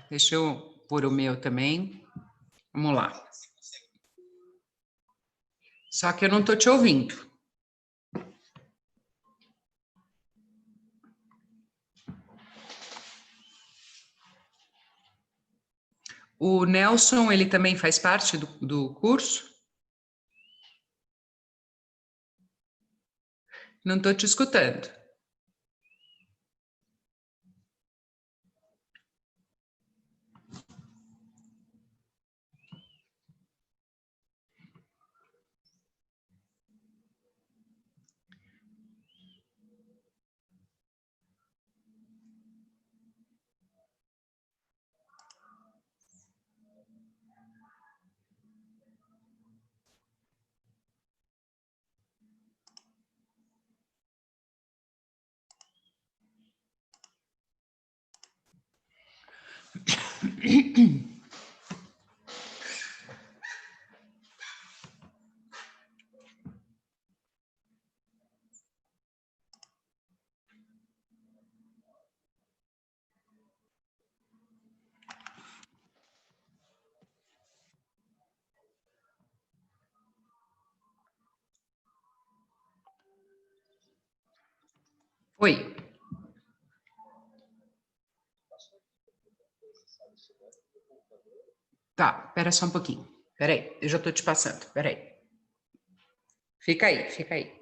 Deixa eu pôr o meu também. Vamos lá. Só que eu não estou te ouvindo. O Nelson, ele também faz parte do curso? Não estou te escutando. Oi. Tá, espera só um pouquinho. Espera aí, eu já estou te passando. Espera aí. Fica aí, fica aí.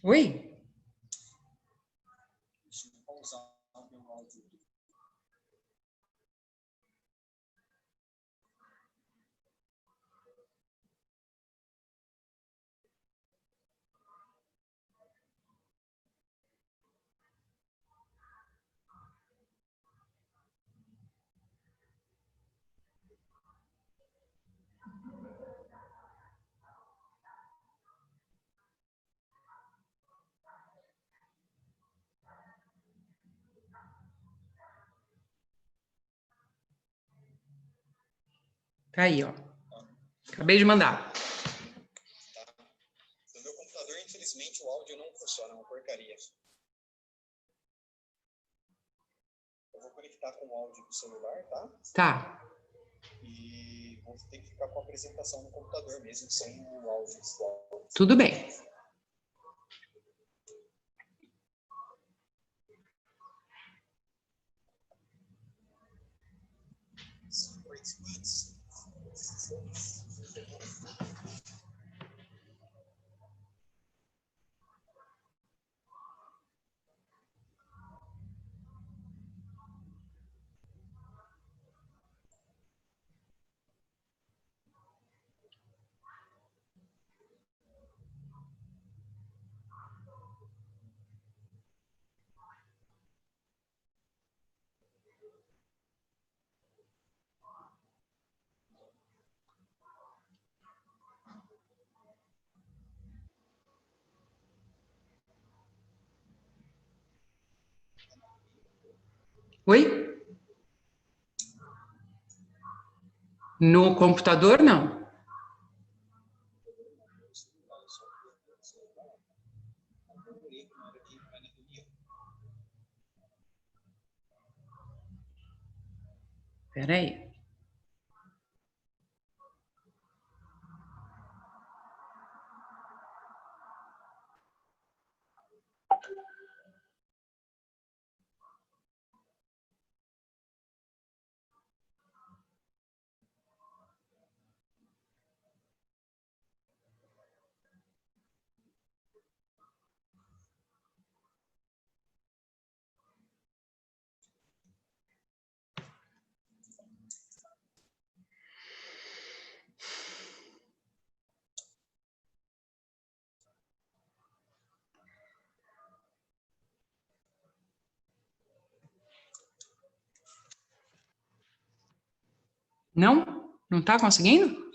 Oi? Tá aí, ó. Acabei de mandar. No meu computador, infelizmente, o áudio não funciona, é uma porcaria. Eu vou conectar com o áudio do celular, tá? Tá. E vou ter que ficar com a apresentação no computador mesmo, sem o áudio. Tudo bem. Oi? No computador, não. Espera aí. Não? Não está conseguindo?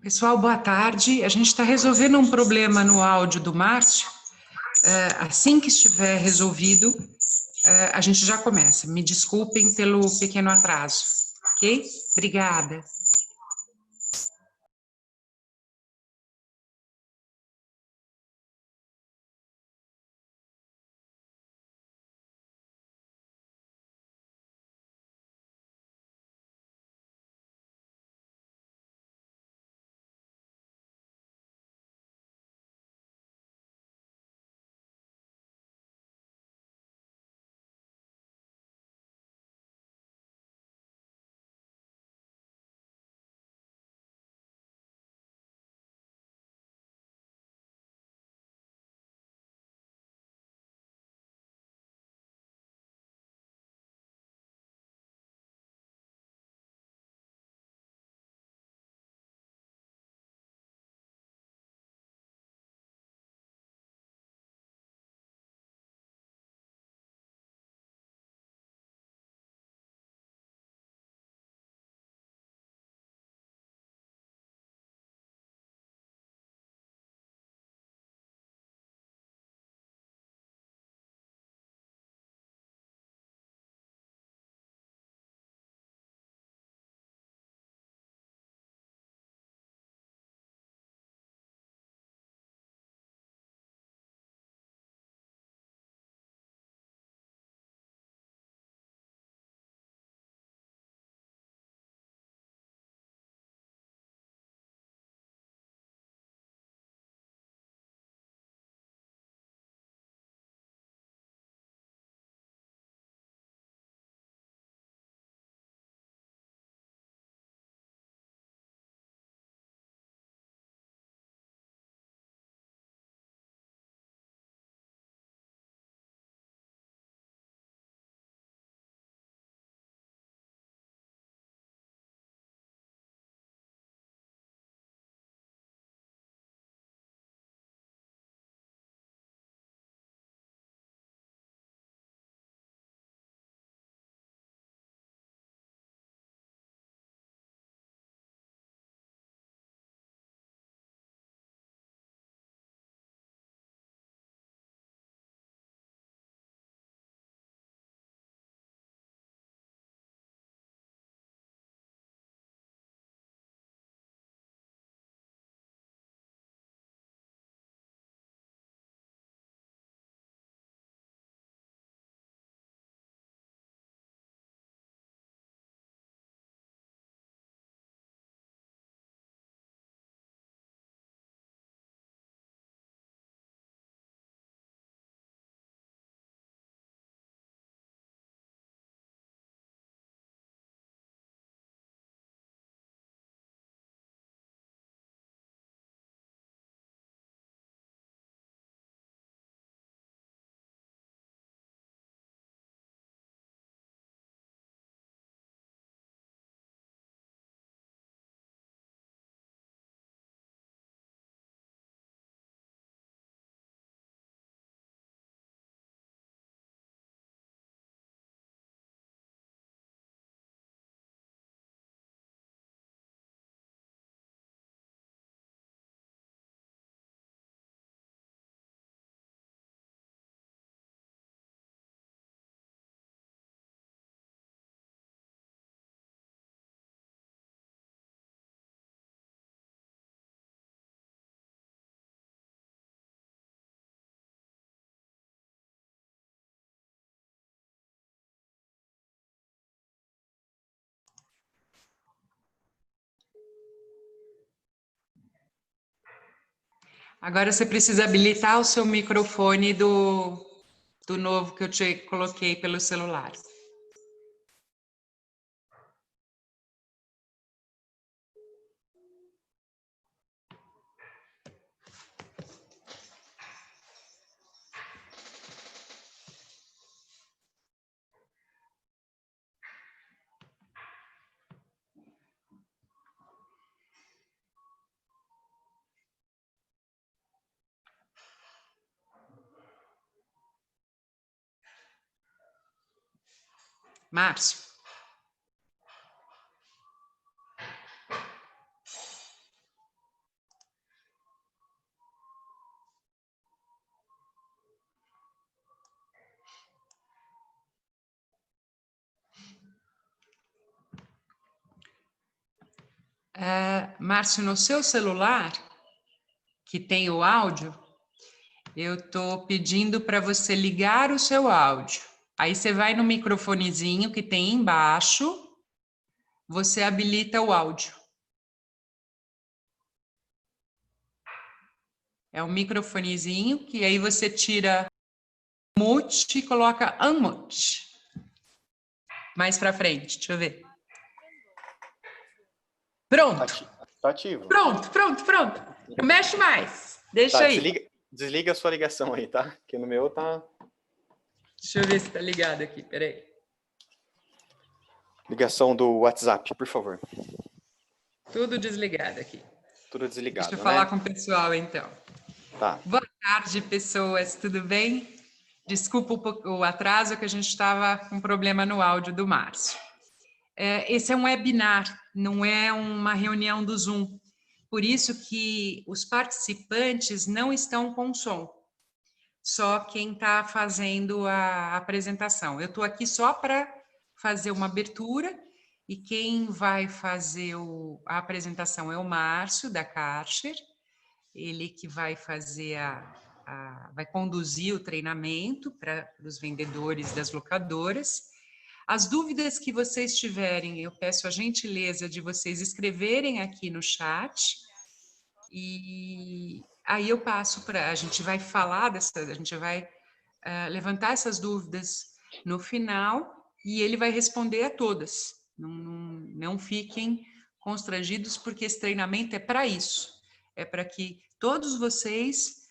Pessoal, boa tarde. A gente está resolvendo um problema no áudio do Márcio. Assim que estiver resolvido, a gente já começa. Me desculpem pelo pequeno atraso, ok? Obrigada. Agora você precisa habilitar o seu microfone do novo que eu te coloquei pelo celular. Márcio. Márcio, no seu celular, que tem o áudio, eu estou pedindo para você ligar o seu áudio. Aí você vai no microfonezinho que tem embaixo, você habilita o áudio. É um microfonezinho que aí você tira mute e coloca unmute. Mais para frente, deixa eu ver. Pronto. Tá ativo. Pronto. Não mexe mais. Deixa Tá, aí. desliga a sua ligação aí, tá? Que no meu tá... Deixa eu ver se tá ligado aqui, peraí. Ligação do WhatsApp, por favor. Tudo desligado aqui. Tudo desligado, Deixa eu né? falar com o pessoal, então. Tá. Boa tarde, pessoas, tudo bem? Desculpa o atraso, que a gente estava com problema no áudio do Márcio. Esse é um webinar, não é uma reunião do Zoom. Por isso que os participantes não estão com som. Só quem está fazendo a apresentação. Eu estou aqui só para fazer uma abertura e quem vai fazer a apresentação é o Márcio, da Karcher. Ele que vai fazer vai conduzir o treinamento para os vendedores das locadoras. As dúvidas que vocês tiverem, eu peço a gentileza de vocês escreverem aqui no chat e aí eu passo para... A gente vai falar a gente vai levantar essas dúvidas no final e ele vai responder a todas. Não fiquem constrangidos, porque esse treinamento é para isso. É para que todos vocês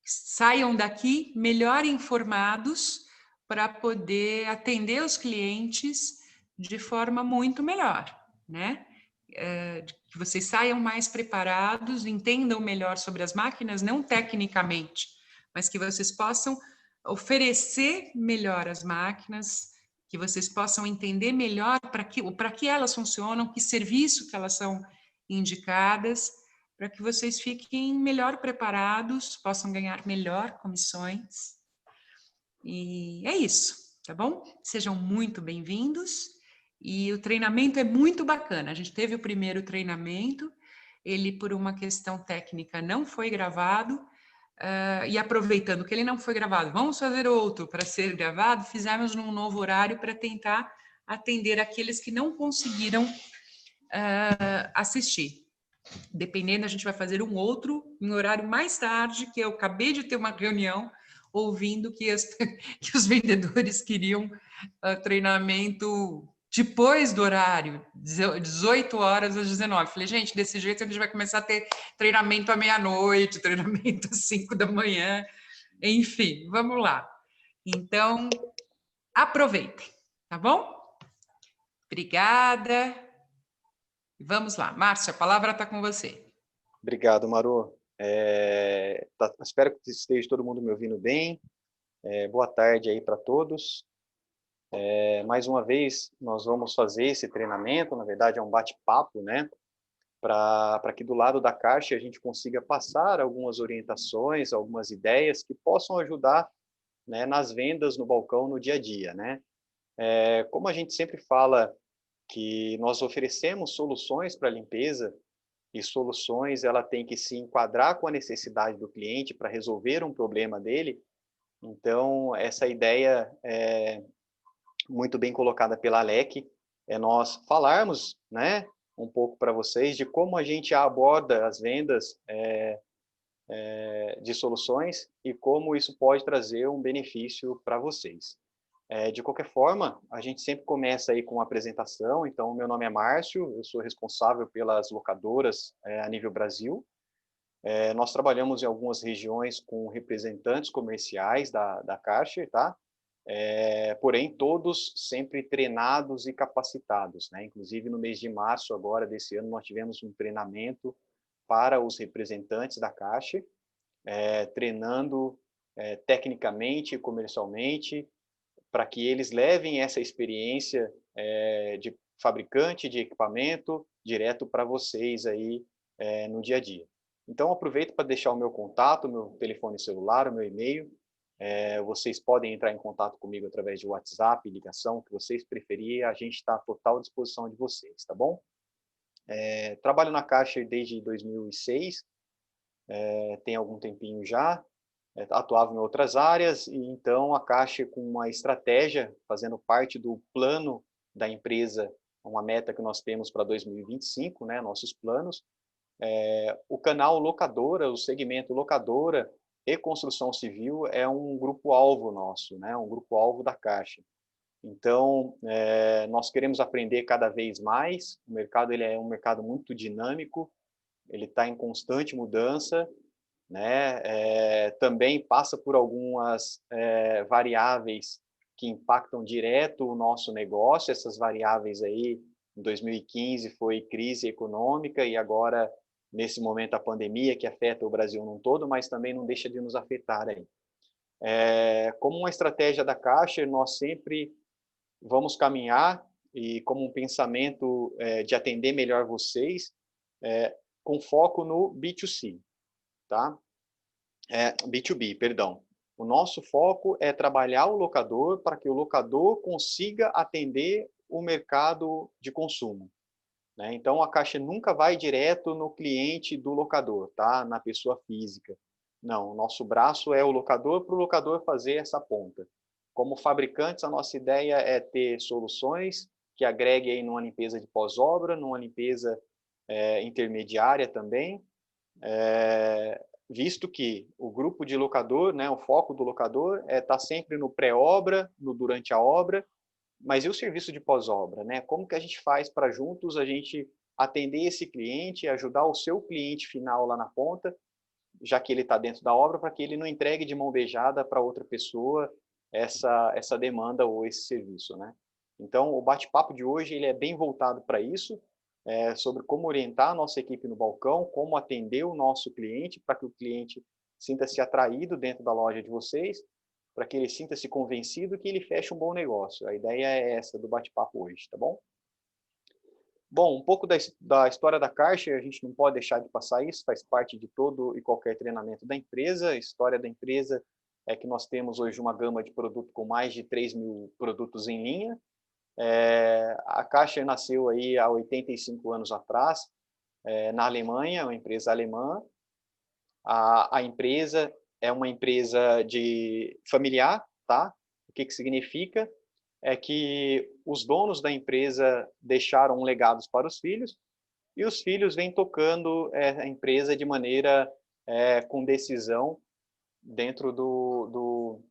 saiam daqui melhor informados para poder atender os clientes de forma muito melhor, né? Que vocês saiam mais preparados, entendam melhor sobre as máquinas, não tecnicamente, mas que vocês possam oferecer melhor as máquinas, que vocês possam entender melhor para que elas funcionam, que serviço que elas são indicadas, para que vocês fiquem melhor preparados, possam ganhar melhor comissões. E é isso, tá bom? Sejam muito bem-vindos. E o treinamento é muito bacana. A gente teve o primeiro treinamento, ele, por uma questão técnica, não foi gravado. E aproveitando que ele não foi gravado, vamos fazer outro para ser gravado, fizemos num novo horário para tentar atender aqueles que não conseguiram assistir. Dependendo, a gente vai fazer um outro em horário mais tarde, que eu acabei de ter uma reunião ouvindo que os vendedores queriam treinamento depois do horário, 18 horas às 19. Falei, gente, desse jeito a gente vai começar a ter treinamento à meia-noite, treinamento às 5 da manhã, enfim, vamos lá. Então, aproveitem, tá bom? Obrigada. Vamos lá. Márcia, a palavra está com você. Obrigado, Maru. Espero que esteja todo mundo me ouvindo bem. Boa tarde aí para todos. Mais uma vez, nós vamos fazer esse treinamento, na verdade é um bate-papo, né? Para que do lado da Caixa a gente consiga passar algumas orientações, algumas ideias que possam ajudar, né, nas vendas no balcão no dia a dia, né? Como a gente sempre fala que nós oferecemos soluções para limpeza, e soluções ela tem que se enquadrar com a necessidade do cliente para resolver um problema dele. Então, essa ideia é muito bem colocada pela Alec, é nós falarmos, né, um pouco para vocês de como a gente aborda as vendas de soluções e como isso pode trazer um benefício para vocês. De qualquer forma, a gente sempre começa aí com uma apresentação. Então, meu nome é Márcio, eu sou responsável pelas locadoras a nível Brasil. Nós trabalhamos em algumas regiões com representantes comerciais da Caixa, tá? Porém, todos sempre treinados e capacitados, né? Inclusive, no mês de março agora desse ano, nós tivemos um treinamento para os representantes da Caixa, treinando tecnicamente e comercialmente, para que eles levem essa experiência de fabricante de equipamento direto para vocês aí no dia a dia. Então, aproveito para deixar o meu contato, meu telefone celular, o meu e-mail. Vocês podem entrar em contato comigo através de WhatsApp, ligação, o que vocês preferirem, a gente está à total disposição de vocês, tá bom? Trabalho na Caixa desde 2006, tem algum tempinho já, atuava em outras áreas, e então a Caixa, com uma estratégia, fazendo parte do plano da empresa, uma meta que nós temos para 2025, né, nossos planos, o canal locadora, o segmento locadora e construção civil é um grupo-alvo nosso, né, um grupo-alvo da Caixa. Então, nós queremos aprender cada vez mais, o mercado ele é um mercado muito dinâmico, ele está em constante mudança, né? Também passa por algumas variáveis que impactam direto o nosso negócio. Essas variáveis aí, em 2015 foi crise econômica e agora, nesse momento, a pandemia que afeta o Brasil num todo, mas também não deixa de nos afetar aí. Como uma estratégia da Caixa, nós sempre vamos caminhar e como um pensamento de atender melhor vocês, com foco no B2C, tá? B2B, perdão. O nosso foco é trabalhar o locador para que o locador consiga atender o mercado de consumo, né? Então, a Caixa nunca vai direto no cliente do locador, tá? Na pessoa física. Não, o nosso braço é o locador para o locador fazer essa ponta. Como fabricantes, a nossa ideia é ter soluções que agreguem aí numa limpeza de pós-obra, numa limpeza intermediária também, visto que o grupo de locador, né, o foco do locador está sempre no pré-obra, no durante a obra, mas e o serviço de pós-obra, né? Como que a gente faz para juntos a gente atender esse cliente, ajudar o seu cliente final lá na ponta, já que ele está dentro da obra, para que ele não entregue de mão beijada para outra pessoa essa demanda ou esse serviço, né? Então, o bate-papo de hoje ele é bem voltado para isso, sobre como orientar a nossa equipe no balcão, como atender o nosso cliente, para que o cliente sinta-se atraído dentro da loja de vocês, para que ele sinta-se convencido que ele feche um bom negócio. A ideia é essa do bate-papo hoje, tá bom? Bom, um pouco da história da Caixa, a gente não pode deixar de passar isso, faz parte de todo e qualquer treinamento da empresa. A história da empresa é que nós temos hoje uma gama de produto com mais de 3.000 produtos em linha. A Caixa nasceu aí há 85 anos atrás, na Alemanha, uma empresa alemã. A empresa é uma empresa familiar, tá? O que significa? É que os donos da empresa deixaram legados para os filhos e os filhos vêm tocando a empresa de maneira com decisão dentro do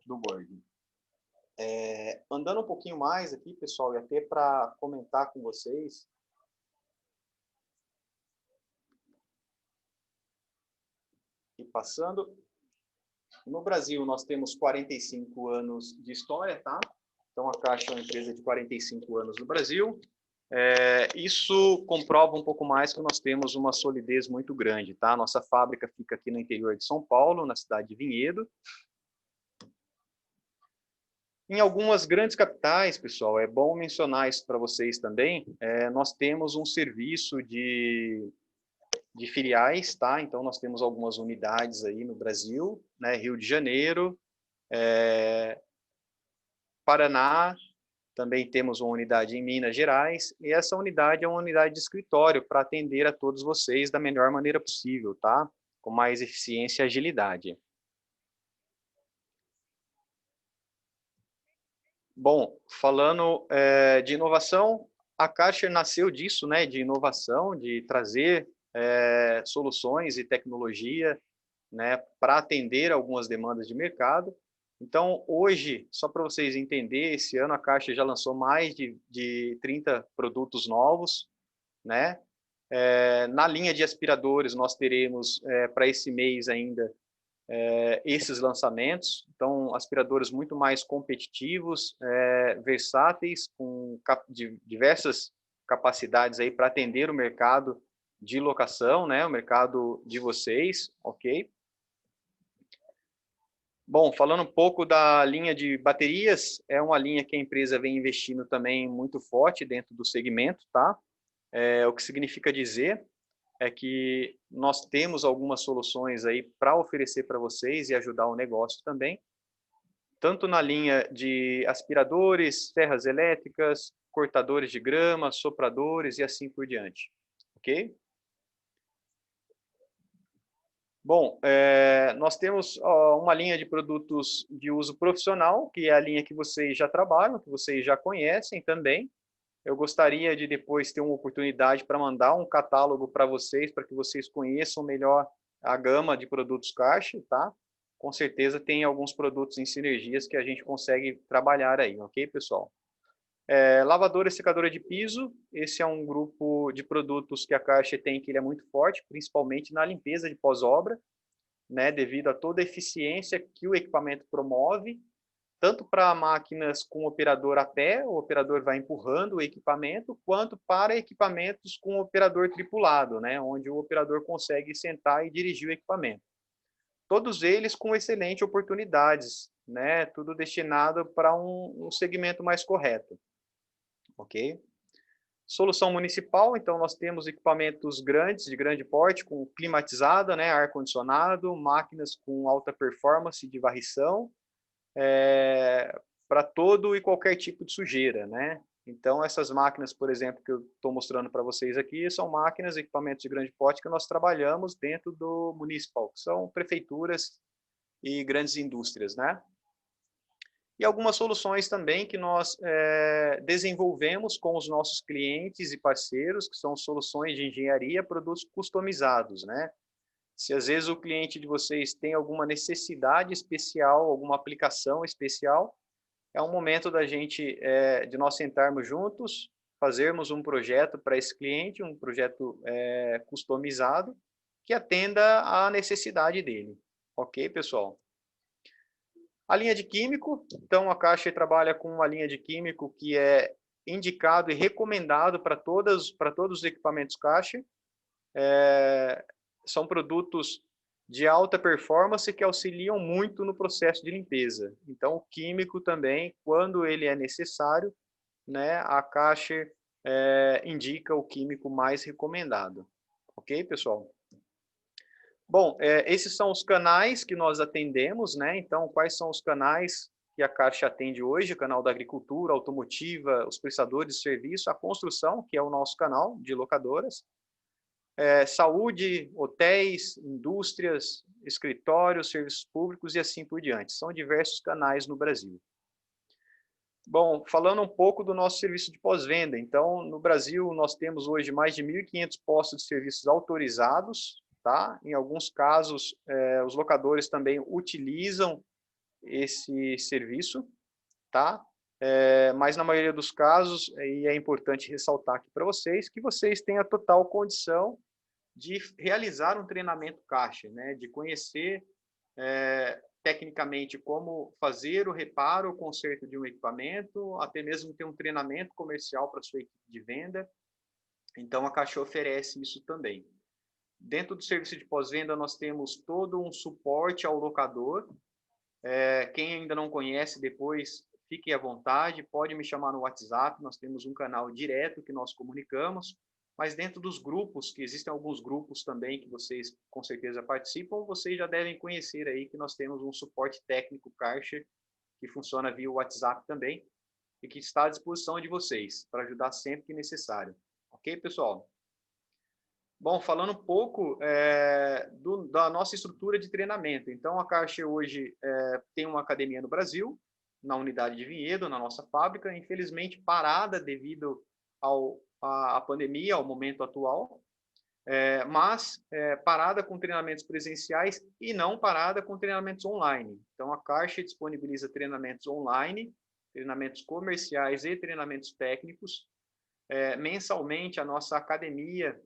board. Andando um pouquinho mais aqui, pessoal, e até para comentar com vocês, e passando, no Brasil nós temos 45 anos de história, tá? Então a Caixa é uma empresa de 45 anos no Brasil. Isso comprova um pouco mais que nós temos uma solidez muito grande, tá? Nossa fábrica fica aqui no interior de São Paulo, na cidade de Vinhedo. Em algumas grandes capitais, pessoal, é bom mencionar isso para vocês também, nós temos um serviço de filiais, tá? Então, nós temos algumas unidades aí no Brasil, né? Rio de Janeiro, Paraná, também temos uma unidade em Minas Gerais, e essa unidade é uma unidade de escritório para atender a todos vocês da melhor maneira possível, tá? Com mais eficiência e agilidade. Bom, falando de inovação, a Caixa nasceu disso, né, de inovação, de trazer soluções e tecnologia, né, para atender algumas demandas de mercado. Então, hoje, só para vocês entenderem, esse ano a Caixa já lançou mais de 30 produtos novos, né? Na linha de aspiradores, nós teremos para esse mês ainda esses lançamentos, então aspiradores muito mais competitivos, versáteis, com diversas capacidades aí para atender o mercado de locação, né, o mercado de vocês, ok? Bom, falando um pouco da linha de baterias, é uma linha que a empresa vem investindo também muito forte dentro do segmento, tá? O que significa dizer é que nós temos algumas soluções aí para oferecer para vocês e ajudar o negócio também, tanto na linha de aspiradores, serras elétricas, cortadores de grama, sopradores e assim por diante, ok? Bom, nós temos uma linha de produtos de uso profissional, que é a linha que vocês já trabalham, que vocês já conhecem também. Eu gostaria de depois ter uma oportunidade para mandar um catálogo para vocês, para que vocês conheçam melhor a gama de produtos Karcher, tá? Com certeza tem alguns produtos em sinergias que a gente consegue trabalhar aí, ok, pessoal? Lavadora e secadora de piso, esse é um grupo de produtos que a Karcher tem, que ele é muito forte, principalmente na limpeza de pós-obra, né, devido a toda a eficiência que o equipamento promove, tanto para máquinas com operador a pé, o operador vai empurrando o equipamento, quanto para equipamentos com operador tripulado, né, onde o operador consegue sentar e dirigir o equipamento. Todos eles com excelentes oportunidades, né, tudo destinado para um segmento mais correto. Ok? Solução municipal, então nós temos equipamentos grandes, de grande porte, com climatizada, né, ar-condicionado, máquinas com alta performance de varrição, para todo e qualquer tipo de sujeira, né? Então essas máquinas, por exemplo, que eu estou mostrando para vocês aqui, são máquinas, equipamentos de grande porte que nós trabalhamos dentro do municipal, que são prefeituras e grandes indústrias, né? E algumas soluções também que nós desenvolvemos com os nossos clientes e parceiros, que são soluções de engenharia, produtos customizados, né? Se às vezes o cliente de vocês tem alguma necessidade especial, alguma aplicação especial, é um momento da gente, de nós sentarmos juntos, fazermos um projeto para esse cliente, um projeto customizado, que atenda à necessidade dele. Ok, pessoal? A linha de químico, então a Karcher trabalha com uma linha de químico que é indicado e recomendado para todos os equipamentos Karcher. São produtos de alta performance que auxiliam muito no processo de limpeza. Então, o químico também, quando ele é necessário, né, a Karcher indica o químico mais recomendado. Ok, pessoal? Bom, esses são os canais que nós atendemos, né? Então, quais são os canais que a Karcher atende hoje? O canal da agricultura, automotiva, os prestadores de serviço, a construção, que é o nosso canal de locadoras, saúde, hotéis, indústrias, escritórios, serviços públicos e assim por diante. São diversos canais no Brasil. Bom, falando um pouco do nosso serviço de pós-venda. Então, no Brasil, nós temos hoje mais de 1.500 postos de serviços autorizados, tá? Em alguns casos, os locadores também utilizam esse serviço, tá? Mas na maioria dos casos, e é importante ressaltar aqui para vocês, que vocês têm a total condição de realizar um treinamento Karcher, né? De conhecer tecnicamente como fazer o reparo, o conserto de um equipamento, até mesmo ter um treinamento comercial para a sua equipe de venda. Então, a Karcher oferece isso também. Dentro do serviço de pós-venda, nós temos todo um suporte ao locador. Quem ainda não conhece, depois fique à vontade, pode me chamar no WhatsApp, nós temos um canal direto que nós comunicamos, mas dentro dos grupos, que existem alguns grupos também que vocês com certeza participam, vocês já devem conhecer aí que nós temos um suporte técnico Karcher, que funciona via WhatsApp também, e que está à disposição de vocês, para ajudar sempre que necessário. Ok, pessoal? Bom, falando um pouco da nossa estrutura de treinamento. Então, a Karcher hoje tem uma academia no Brasil, na unidade de Vinhedo, na nossa fábrica, infelizmente parada devido à pandemia, ao momento atual, mas parada com treinamentos presenciais e não parada com treinamentos online. Então, a Karcher disponibiliza treinamentos online, treinamentos comerciais e treinamentos técnicos. Mensalmente, a nossa academia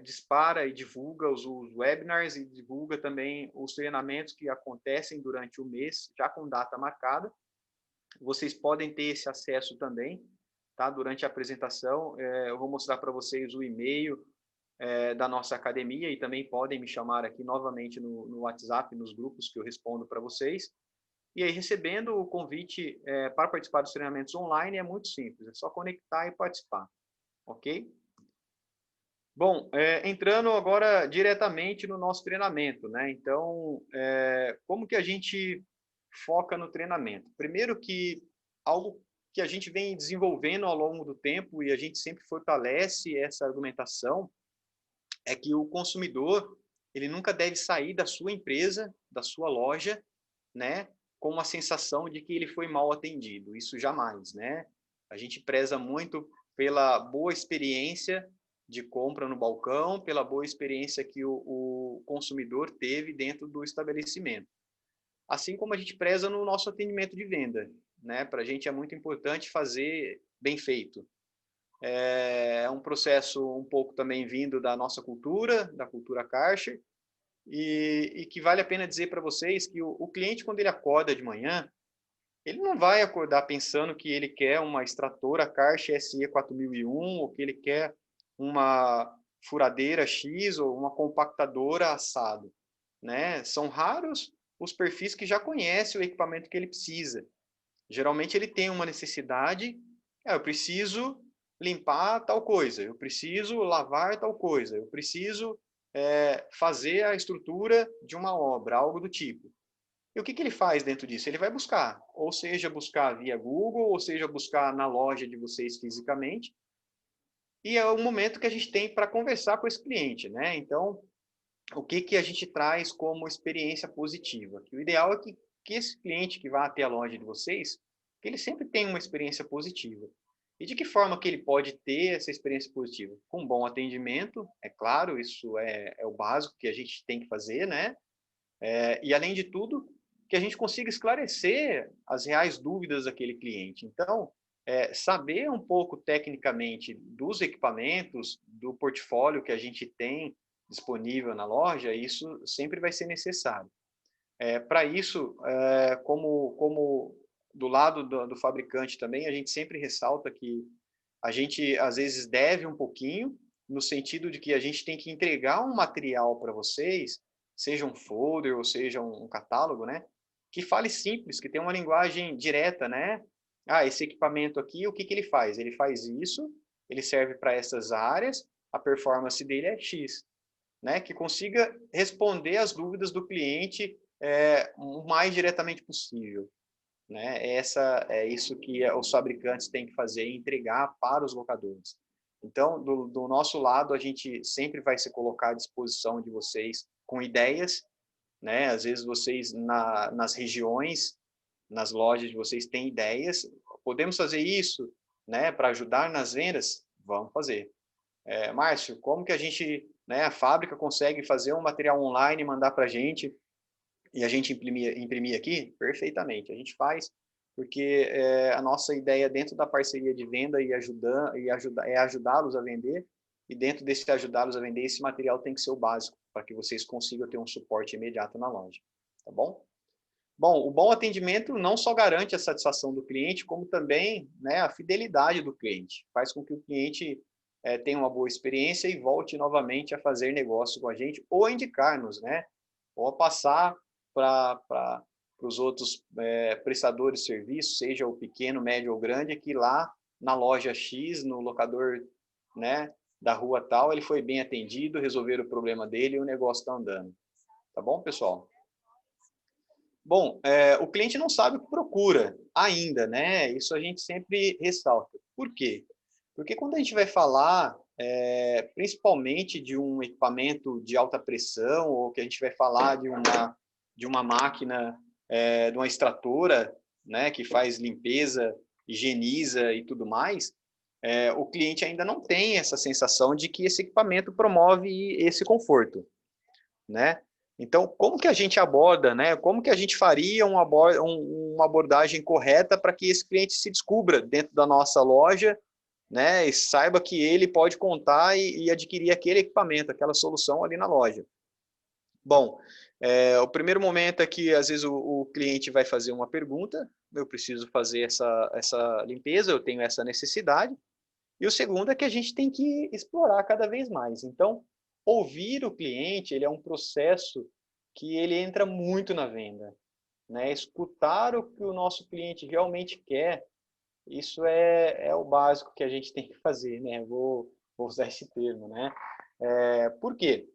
dispara e divulga os webinars e divulga também os treinamentos que acontecem durante o mês, já com data marcada. Vocês podem ter esse acesso também, tá? Durante a apresentação, eu vou mostrar para vocês o e-mail da nossa academia e também podem me chamar aqui novamente no WhatsApp, nos grupos que eu respondo para vocês. E aí, recebendo o convite para participar dos treinamentos online, é muito simples, é só conectar e participar, ok? Bom, entrando agora diretamente no nosso treinamento, né? Então, como que a gente foca no treinamento? Primeiro que algo que a gente vem desenvolvendo ao longo do tempo e a gente sempre fortalece essa argumentação é que o consumidor, ele nunca deve sair da sua empresa, da sua loja, né, com uma sensação de que ele foi mal atendido. Isso jamais, né? A gente preza muito pela boa experiência de compra no balcão, pela boa experiência que o consumidor teve dentro do estabelecimento. Assim como a gente preza no nosso atendimento de venda, né? Para a gente é muito importante fazer bem feito. É um processo um pouco também vindo da nossa cultura, da cultura Karcher, e que vale a pena dizer para vocês que o cliente, quando ele acorda de manhã, ele não vai acordar pensando que ele quer uma extratora Karcher SE 4001, ou que ele quer uma furadeira X ou uma compactadora assado, né? São raros os perfis que já conhecem o equipamento que ele precisa. Geralmente ele tem uma necessidade, eu preciso limpar tal coisa, eu preciso lavar tal coisa, eu preciso fazer a estrutura de uma obra, algo do tipo. E o que ele faz dentro disso? Ele vai buscar, ou seja, buscar via Google, ou seja, buscar na loja de vocês fisicamente, e é o momento que a gente tem para conversar com esse cliente, né? Então, o que a gente traz como experiência positiva? Que o ideal é que esse cliente que vai até a loja de vocês, que ele sempre tenha uma experiência positiva. E de que forma que ele pode ter essa experiência positiva? Com bom atendimento, é claro, isso é o básico que a gente tem que fazer, né? E, além de tudo, que a gente consiga esclarecer as reais dúvidas daquele cliente. Então, saber um pouco tecnicamente dos equipamentos, do portfólio que a gente tem disponível na loja, isso sempre vai ser necessário. Para isso, como do lado do fabricante também, a gente sempre ressalta que a gente, às vezes, deve um pouquinho, no sentido de que a gente tem que entregar um material para vocês, seja um folder ou seja um catálogo, né? Que fale simples, que tenha uma linguagem direta, né? Ah, esse equipamento aqui, o que ele faz? Ele faz isso, ele serve para essas áreas, a performance dele é X, né? Que consiga responder as dúvidas do cliente o mais diretamente possível, né? É isso que os fabricantes têm que fazer e entregar para os locadores. Então, do nosso lado, a gente sempre vai se colocar à disposição de vocês com ideias, né? Às vezes vocês nas regiões, nas lojas de vocês têm ideias, podemos fazer isso, né? Para ajudar nas vendas, vamos fazer. Márcio, como que a gente, né? A fábrica consegue fazer um material online e mandar para a gente e a gente imprimir aqui? Perfeitamente, a gente faz, porque a nossa ideia dentro da parceria de venda é ajudá-los a vender, e dentro desse ajudá-los a vender, esse material tem que ser o básico, para que vocês consigam ter um suporte imediato na loja, tá bom? Bom, o bom atendimento não só garante a satisfação do cliente, como também, né, a fidelidade do cliente. Faz com que o cliente tenha uma boa experiência e volte novamente a fazer negócio com a gente, ou a indicar-nos, né? Ou a passar para os outros prestadores de serviço, seja o pequeno, médio ou grande, que lá na loja X, no locador, né, da rua tal, ele foi bem atendido, resolveram o problema dele e o negócio está andando. Tá bom, pessoal? Bom, o cliente não sabe o que procura ainda, né? Isso a gente sempre ressalta. Por quê? Porque quando a gente vai falar, principalmente de um equipamento de alta pressão, ou que a gente vai falar de uma máquina, de uma extratora, né, que faz limpeza, higieniza e tudo mais, o cliente ainda não tem essa sensação de que esse equipamento promove esse conforto, né? Então, como que a gente aborda, né? Como que a gente faria uma abordagem correta para que esse cliente se descubra dentro da nossa loja, né? E saiba que ele pode contar e adquirir aquele equipamento, aquela solução ali na loja. Bom, o primeiro momento é que, às vezes, o cliente vai fazer uma pergunta, eu preciso fazer essa limpeza, eu tenho essa necessidade. E o segundo é que a gente tem que explorar cada vez mais. Então, ouvir o cliente, ele é um processo que ele entra muito na venda, né? Escutar o que o nosso cliente realmente quer, isso é o básico que a gente tem que fazer, né? Vou usar esse termo, né? Por quê?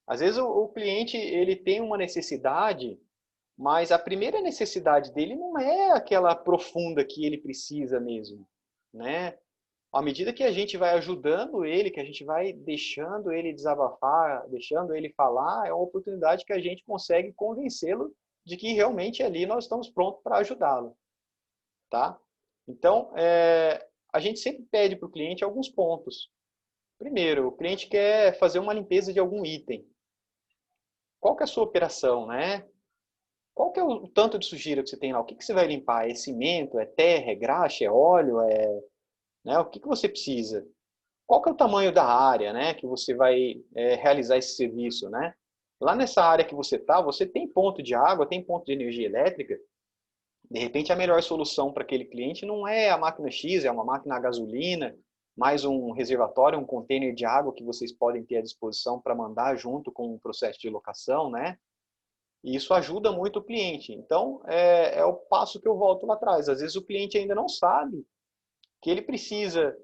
Às vezes o cliente ele tem uma necessidade, mas a primeira necessidade dele não é aquela profunda que ele precisa mesmo, né? À medida que a gente vai ajudando ele, que a gente vai deixando ele desabafar, deixando ele falar, é uma oportunidade que a gente consegue convencê-lo de que realmente ali nós estamos prontos para ajudá-lo, tá? Então, a gente sempre pede para o cliente alguns pontos. Primeiro, o cliente quer fazer uma limpeza de algum item. Qual que é a sua operação, né? Qual que é o tanto de sujeira que você tem lá? O que que você vai limpar? É cimento, é terra, é graxa, é óleo, né? O que que você precisa? Qual que é o tamanho da área, né, que você vai realizar esse serviço, né? Lá nessa área que você está, você tem ponto de água, tem ponto de energia elétrica. De repente, a melhor solução para aquele cliente não é a máquina X, é uma máquina a gasolina, mais um reservatório, um container de água que vocês podem ter à disposição para mandar junto com o processo de locação, né? E isso ajuda muito o cliente. Então, é o passo que eu volto lá atrás. Às vezes o cliente ainda não sabe que ele precisa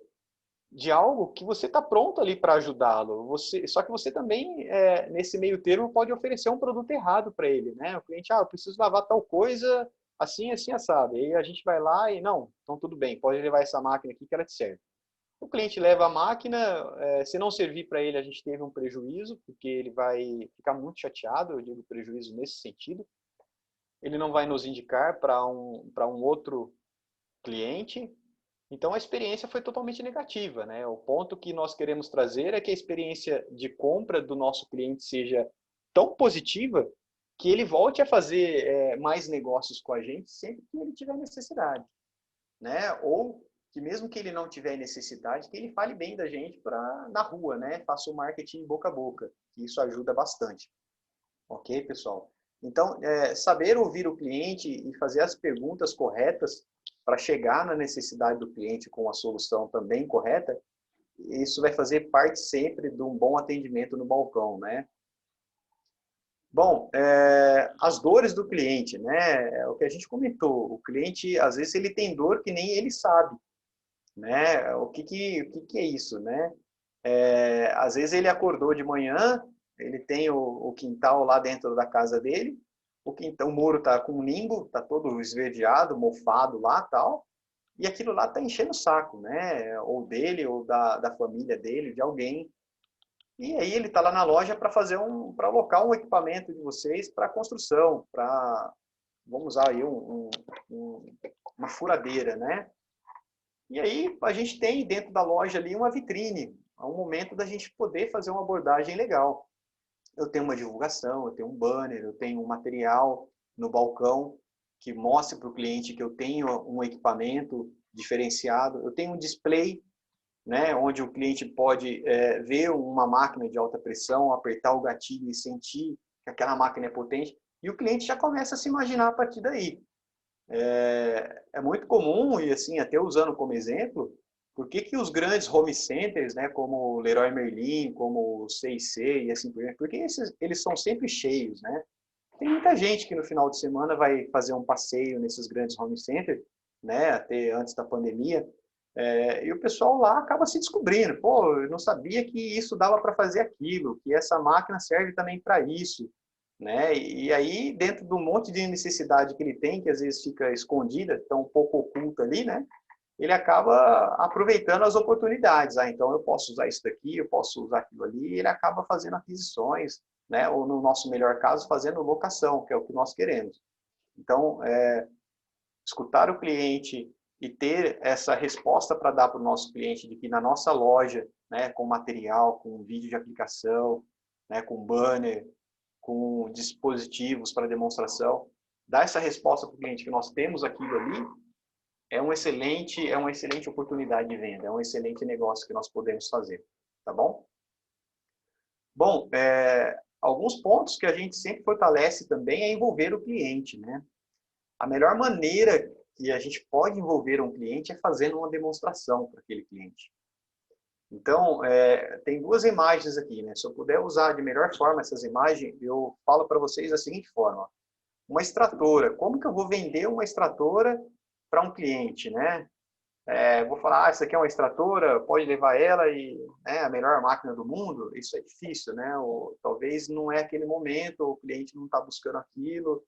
de algo que você está pronto ali para ajudá-lo. Só que você também, nesse meio termo, pode oferecer um produto errado para ele, né? O cliente, eu preciso lavar tal coisa assim, assim, assado. E aí a gente vai lá e, não, então tudo bem, pode levar essa máquina aqui que ela te serve. O cliente leva a máquina, se não servir para ele, a gente teve um prejuízo, porque ele vai ficar muito chateado, eu digo prejuízo nesse sentido. Ele não vai nos indicar para um outro cliente. Então a experiência foi totalmente negativa, né? O ponto que nós queremos trazer é que a experiência de compra do nosso cliente seja tão positiva que ele volte a fazer mais negócios com a gente sempre que ele tiver necessidade, né? Ou que mesmo que ele não tiver necessidade, que ele fale bem da gente na rua, né? Faça o marketing boca a boca, que isso ajuda bastante. Ok, pessoal? Então, saber ouvir o cliente e fazer as perguntas corretas para chegar na necessidade do cliente com a solução também correta, isso vai fazer parte sempre de um bom atendimento no balcão, né? Bom, as dores do cliente, né? É o que a gente comentou. O cliente, às vezes, ele tem dor que nem ele sabe, né? O que é isso, né? Às vezes ele acordou de manhã, ele tem o quintal lá dentro da casa dele, o muro tá com limbo, tá todo esverdeado, mofado lá, tal, e aquilo lá tá enchendo o saco, né? Ou dele, ou da família dele, de alguém. E aí ele tá lá na loja para para alocar um equipamento de vocês para construção, vamos usar aí uma furadeira, né? E aí a gente tem dentro da loja ali uma vitrine, é um momento da gente poder fazer uma abordagem legal. Eu tenho uma divulgação, eu tenho um banner, eu tenho um material no balcão que mostre para o cliente que eu tenho um equipamento diferenciado. Eu tenho um display, né, onde o cliente pode ver uma máquina de alta pressão, apertar o gatilho e sentir que aquela máquina é potente. E o cliente já começa a se imaginar a partir daí. É muito comum, e assim, até usando como exemplo, por que os grandes home centers, né, como o Leroy Merlin, como o C&C e assim por diante, porque eles são sempre cheios, né? Tem muita gente que no final de semana vai fazer um passeio nesses grandes home centers, né, até antes da pandemia, e o pessoal lá acaba se descobrindo, pô, eu não sabia que isso dava para fazer aquilo, que essa máquina serve também para isso, né? E aí, dentro do monte de necessidade que ele tem, que às vezes fica escondida, tão um pouco oculta ali, né? Ele acaba aproveitando as oportunidades. Então eu posso usar isso daqui, eu posso usar aquilo ali, e ele acaba fazendo aquisições, né? Ou no nosso melhor caso, fazendo locação, que é o que nós queremos. Então, escutar o cliente e ter essa resposta para dar para o nosso cliente de que na nossa loja, né, com material, com vídeo de aplicação, né, com banner, com dispositivos para demonstração, dar essa resposta para o cliente que nós temos aquilo ali, é uma excelente oportunidade de venda, é um excelente negócio que nós podemos fazer, tá bom? Bom, alguns pontos que a gente sempre fortalece também é envolver o cliente, né? A melhor maneira que a gente pode envolver um cliente é fazendo uma demonstração para aquele cliente. Então, tem duas imagens aqui, né? Se eu puder usar de melhor forma essas imagens, eu falo para vocês da seguinte forma. Uma extratora. Como que eu vou vender uma extratora para um cliente, né? Vou falar, essa aqui é uma extratora, pode levar ela e a melhor máquina do mundo. Isso é difícil, né? Ou talvez não é aquele momento, o cliente não está buscando aquilo.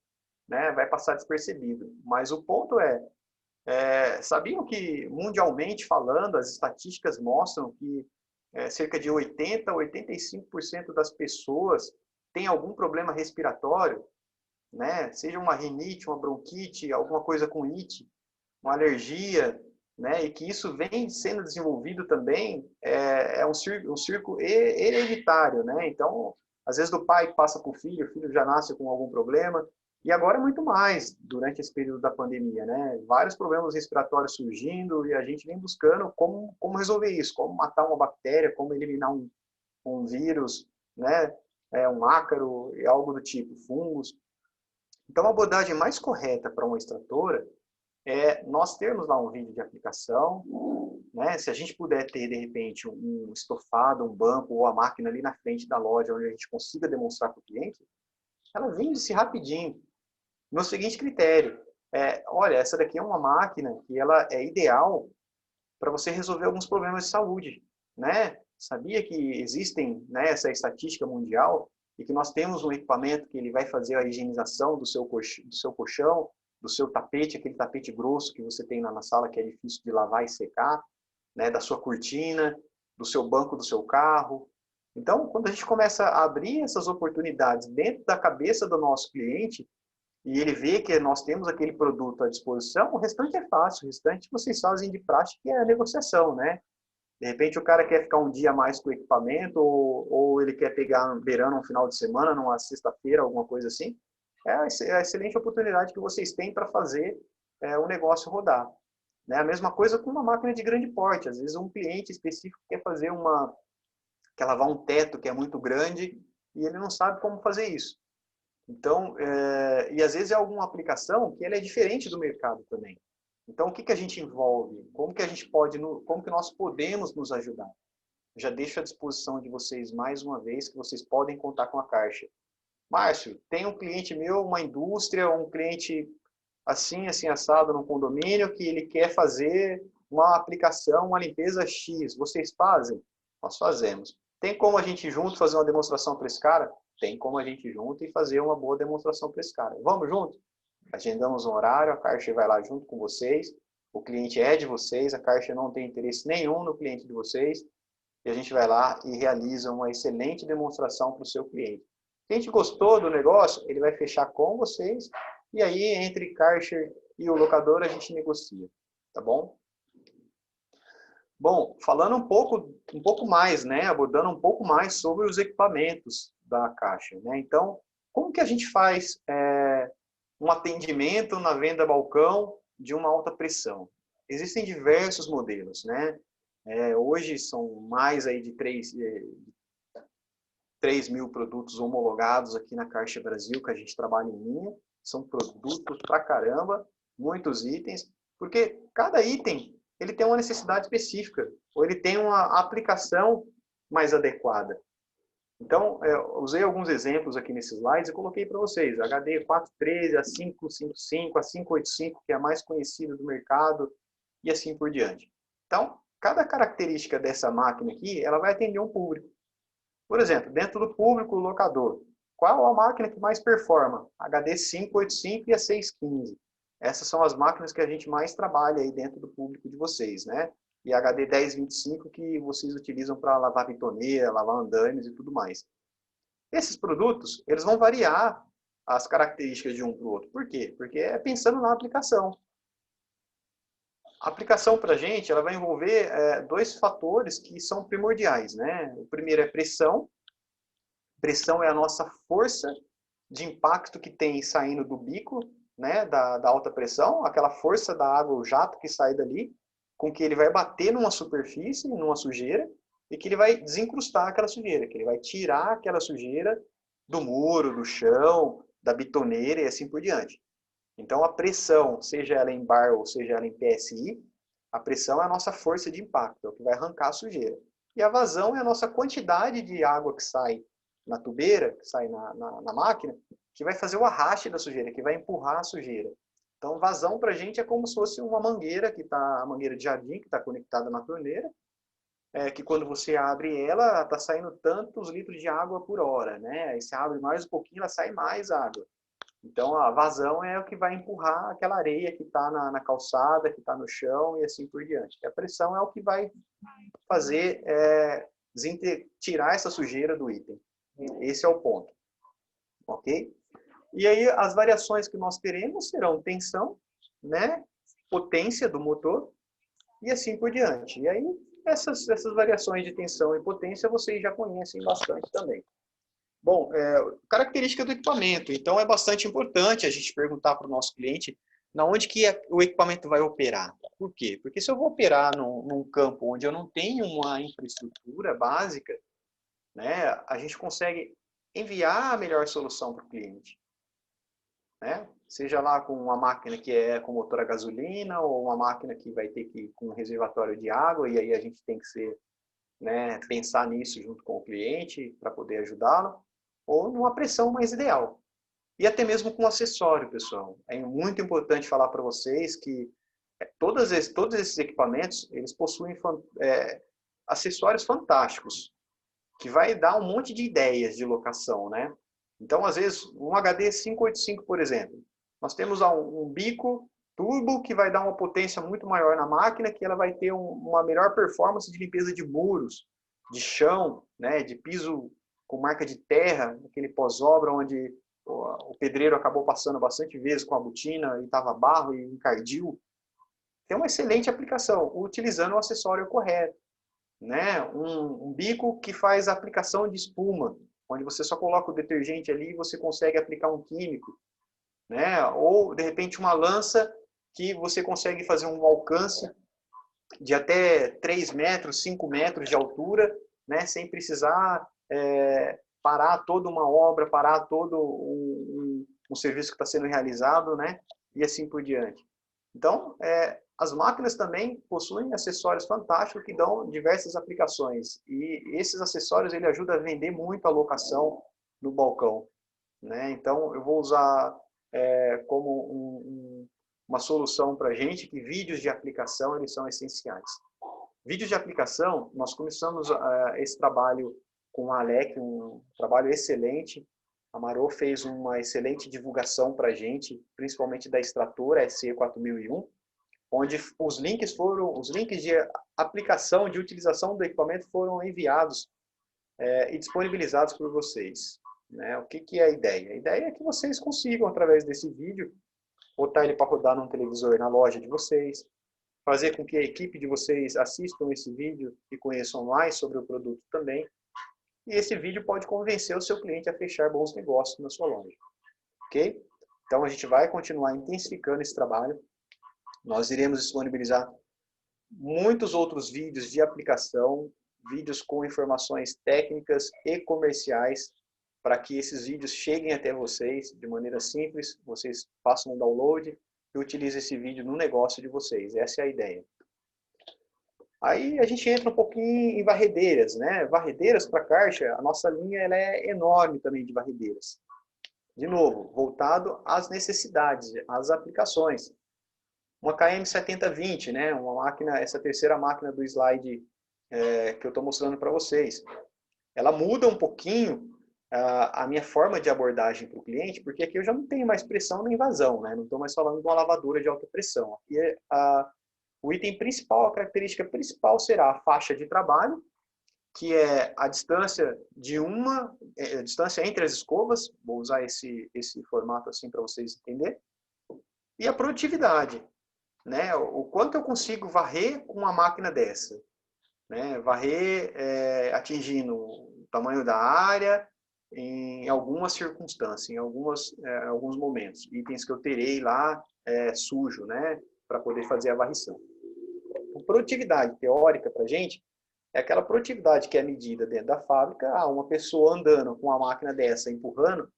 né, vai passar despercebido. Mas o ponto sabiam que, mundialmente falando, as estatísticas mostram que cerca de 80 a 85% das pessoas têm algum problema respiratório, né? Seja uma rinite, uma bronquite, alguma coisa com it, uma alergia, né? E que isso vem sendo desenvolvido também, é um circo hereditário, né? Então, às vezes do pai passa para o filho já nasce com algum problema, e agora é muito mais, durante esse período da pandemia, né? Vários problemas respiratórios surgindo, e a gente vem buscando como resolver isso, como matar uma bactéria, como eliminar um vírus, né? Um ácaro, algo do tipo, fungos. Então, a abordagem mais correta para uma extratora é nós termos lá um vídeo de aplicação, né? Se a gente puder ter, de repente, um estofado, um banco ou a máquina ali na frente da loja, onde a gente consiga demonstrar para o cliente, ela vende-se rapidinho. No seguinte critério, olha, essa daqui é uma máquina que ela é ideal para você resolver alguns problemas de saúde, né? Sabia que existem, né, essa estatística mundial e que nós temos um equipamento que ele vai fazer a higienização do seu colchão, do seu tapete, aquele tapete grosso que você tem lá na sala que é difícil de lavar e secar, né, da sua cortina, do seu banco do seu carro. Então, quando a gente começa a abrir essas oportunidades dentro da cabeça do nosso cliente, e ele vê que nós temos aquele produto à disposição, o restante é fácil, o restante vocês fazem de prática, que é a negociação, né? De repente o cara quer ficar um dia a mais com o equipamento, ou ele quer pegar beirando um final de semana, numa sexta-feira, alguma coisa assim. É a excelente oportunidade que vocês têm para fazer o negócio rodar. Né? A mesma coisa com uma máquina de grande porte. Às vezes um cliente específico quer fazer quer lavar um teto que é muito grande e ele não sabe como fazer isso. Então, e às vezes é alguma aplicação que ela é diferente do mercado também. Então, o que a gente envolve? Como que a gente como que nós podemos nos ajudar? Eu já deixo à disposição de vocês mais uma vez que vocês podem contar com a Caixa. Márcio, tem um cliente meu, uma indústria, um cliente assim assado num condomínio que ele quer fazer uma aplicação, uma limpeza X. Vocês fazem? Nós fazemos. Tem como a gente junto fazer uma demonstração para esse cara? Tem como a gente junto e fazer uma boa demonstração para esse cara. Vamos junto? Agendamos um horário, a Caixa vai lá junto com vocês, o cliente é de vocês, a Caixa não tem interesse nenhum no cliente de vocês, e a gente vai lá e realiza uma excelente demonstração para o seu cliente. Se o cliente gostou do negócio, ele vai fechar com vocês, e aí entre Caixa e o locador a gente negocia, tá bom? Bom, falando um pouco mais, né, abordando um pouco mais sobre os equipamentos da Caixa, né? Então, como que a gente faz um atendimento na venda balcão de uma alta pressão? Existem diversos modelos, né? Hoje são mais aí de 3 mil produtos homologados aqui na Caixa Brasil que a gente trabalha em linha. São produtos pra caramba, muitos itens, porque cada item ele tem uma necessidade específica, ou ele tem uma aplicação mais adequada. Então, usei alguns exemplos aqui nesses slides e coloquei para vocês. A HD 413, a 555, a 585, que é a mais conhecida do mercado, e assim por diante. Então, cada característica dessa máquina aqui, ela vai atender um público. Por exemplo, dentro do público, o locador. Qual a máquina que mais performa? A HD 585 e a 615. Essas são as máquinas que a gente mais trabalha aí dentro do público de vocês, né? E a HD 1025 que vocês utilizam para lavar bitoneira, lavar andaimes e tudo mais. Esses produtos, eles vão variar as características de um para o outro. Por quê? Porque é pensando na aplicação. A aplicação para a gente, ela vai envolver dois fatores que são primordiais, né? O primeiro é pressão. Pressão é a nossa força de impacto que tem saindo do bico, né, da alta pressão, aquela força da água, o jato que sai dali, com que ele vai bater numa superfície, numa sujeira, e que ele vai desencrustar aquela sujeira, que ele vai tirar aquela sujeira do muro, do chão, da bitoneira e assim por diante. Então, a pressão, seja ela em bar ou seja ela em PSI, a pressão é a nossa força de impacto, é o que vai arrancar a sujeira. E a vazão é a nossa quantidade de água que sai na tubeira, que sai na máquina, que vai fazer o arraste da sujeira, que vai empurrar a sujeira. Então, vazão para a gente é como se fosse uma mangueira, a mangueira de jardim, que está conectada na torneira, que quando você abre ela, está saindo tantos litros de água por hora, né? Aí você abre mais um pouquinho, ela sai mais água. Então, a vazão é o que vai empurrar aquela areia que está na calçada, que está no chão e assim por diante. E a pressão é o que vai fazer tirar essa sujeira do item. Esse é o ponto. Ok? E aí, as variações que nós teremos serão tensão, né? Potência do motor e assim por diante. E aí, essas variações de tensão e potência vocês já conhecem bastante também. Bom, característica do equipamento. Então, é bastante importante a gente perguntar para o nosso cliente na onde que o equipamento vai operar. Por quê? Porque se eu vou operar num campo onde eu não tenho uma infraestrutura básica, né, a gente consegue enviar a melhor solução para o cliente. Né? Seja lá com uma máquina que é com motor a gasolina ou uma máquina que vai ter que ir com um reservatório de água, e aí a gente tem que pensar nisso junto com o cliente para poder ajudá-lo, ou numa pressão mais ideal. E até mesmo com acessório, pessoal. É muito importante falar para vocês que todos esses equipamentos, eles possuem acessórios fantásticos, que vai dar um monte de ideias de locação, né? Então, às vezes, um HD 585, por exemplo, nós temos um bico turbo que vai dar uma potência muito maior na máquina, que ela vai ter uma melhor performance de limpeza de muros, de chão, né, de piso com marca de terra, aquele pós-obra onde o pedreiro acabou passando bastante vezes com a botina e estava barro e encardiu. Tem uma excelente aplicação, utilizando o acessório correto. Né? Um bico que faz a aplicação de espuma, onde você só coloca o detergente ali e você consegue aplicar um químico. Né? Ou, de repente, uma lança que você consegue fazer um alcance de até 3 metros, 5 metros de altura, né? Sem precisar parar toda uma obra, parar todo um serviço que está sendo realizado, né? E assim por diante. Então, as máquinas também possuem acessórios fantásticos que dão diversas aplicações. E esses acessórios ele ajuda a vender muito a locação no balcão. Né? Então, eu vou usar como uma solução para a gente que vídeos de aplicação eles são essenciais. Vídeos de aplicação, nós começamos esse trabalho com a Alec, um trabalho excelente. A Marô fez uma excelente divulgação para a gente, principalmente da extratora SE4001, onde os links de aplicação, de utilização do equipamento foram enviados e disponibilizados por vocês. Né? O que é a ideia? A ideia é que vocês consigam, através desse vídeo, botar ele para rodar num televisor na loja de vocês, fazer com que a equipe de vocês assistam esse vídeo e conheçam mais sobre o produto também. E esse vídeo pode convencer o seu cliente a fechar bons negócios na sua loja. Ok? Então, a gente vai continuar intensificando esse trabalho. Nós iremos disponibilizar muitos outros vídeos de aplicação, vídeos com informações técnicas e comerciais, para que esses vídeos cheguem até vocês de maneira simples, vocês façam um download e utilizem esse vídeo no negócio de vocês. Essa é a ideia. Aí a gente entra um pouquinho em varredeiras, né? Varredeiras para caixa, a nossa linha ela é enorme também de varredeiras. De novo, voltado às necessidades, às aplicações. Uma KM7020, né? Uma máquina, essa terceira máquina do slide que eu estou mostrando para vocês. Ela muda um pouquinho a minha forma de abordagem para o cliente, porque aqui eu já não tenho mais pressão nem vazão, né? Não estou mais falando de uma lavadora de alta pressão. Aqui o item principal, a característica principal será a faixa de trabalho, que é a distância a distância entre as escovas, vou usar esse formato assim para vocês entenderem, e a produtividade, né? O quanto eu consigo varrer com uma máquina dessa, né? Varrer atingindo o tamanho da área em algumas circunstâncias, em alguns momentos, itens que eu terei lá sujo, né? Para poder fazer a varrição. A produtividade teórica para a gente é aquela produtividade que é medida dentro da fábrica, uma pessoa andando com uma máquina dessa, empurrando,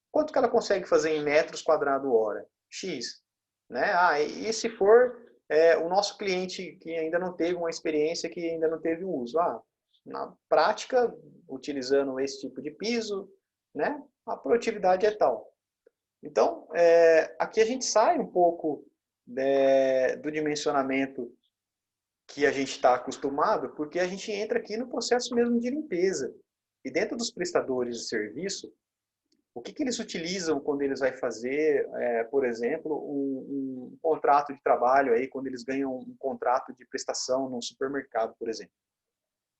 quanto que ela consegue fazer em metros quadrados hora? X. Né? E se for o nosso cliente que ainda não teve uma experiência, que ainda não teve um uso? Na prática, utilizando esse tipo de piso, né? A produtividade é tal. Então, aqui a gente sai um pouco do dimensionamento que a gente está acostumado, porque a gente entra aqui no processo mesmo de limpeza. E dentro dos prestadores de serviço, O que eles utilizam quando eles vão fazer, por exemplo, um contrato de trabalho, aí, quando eles ganham um contrato de prestação num supermercado, por exemplo?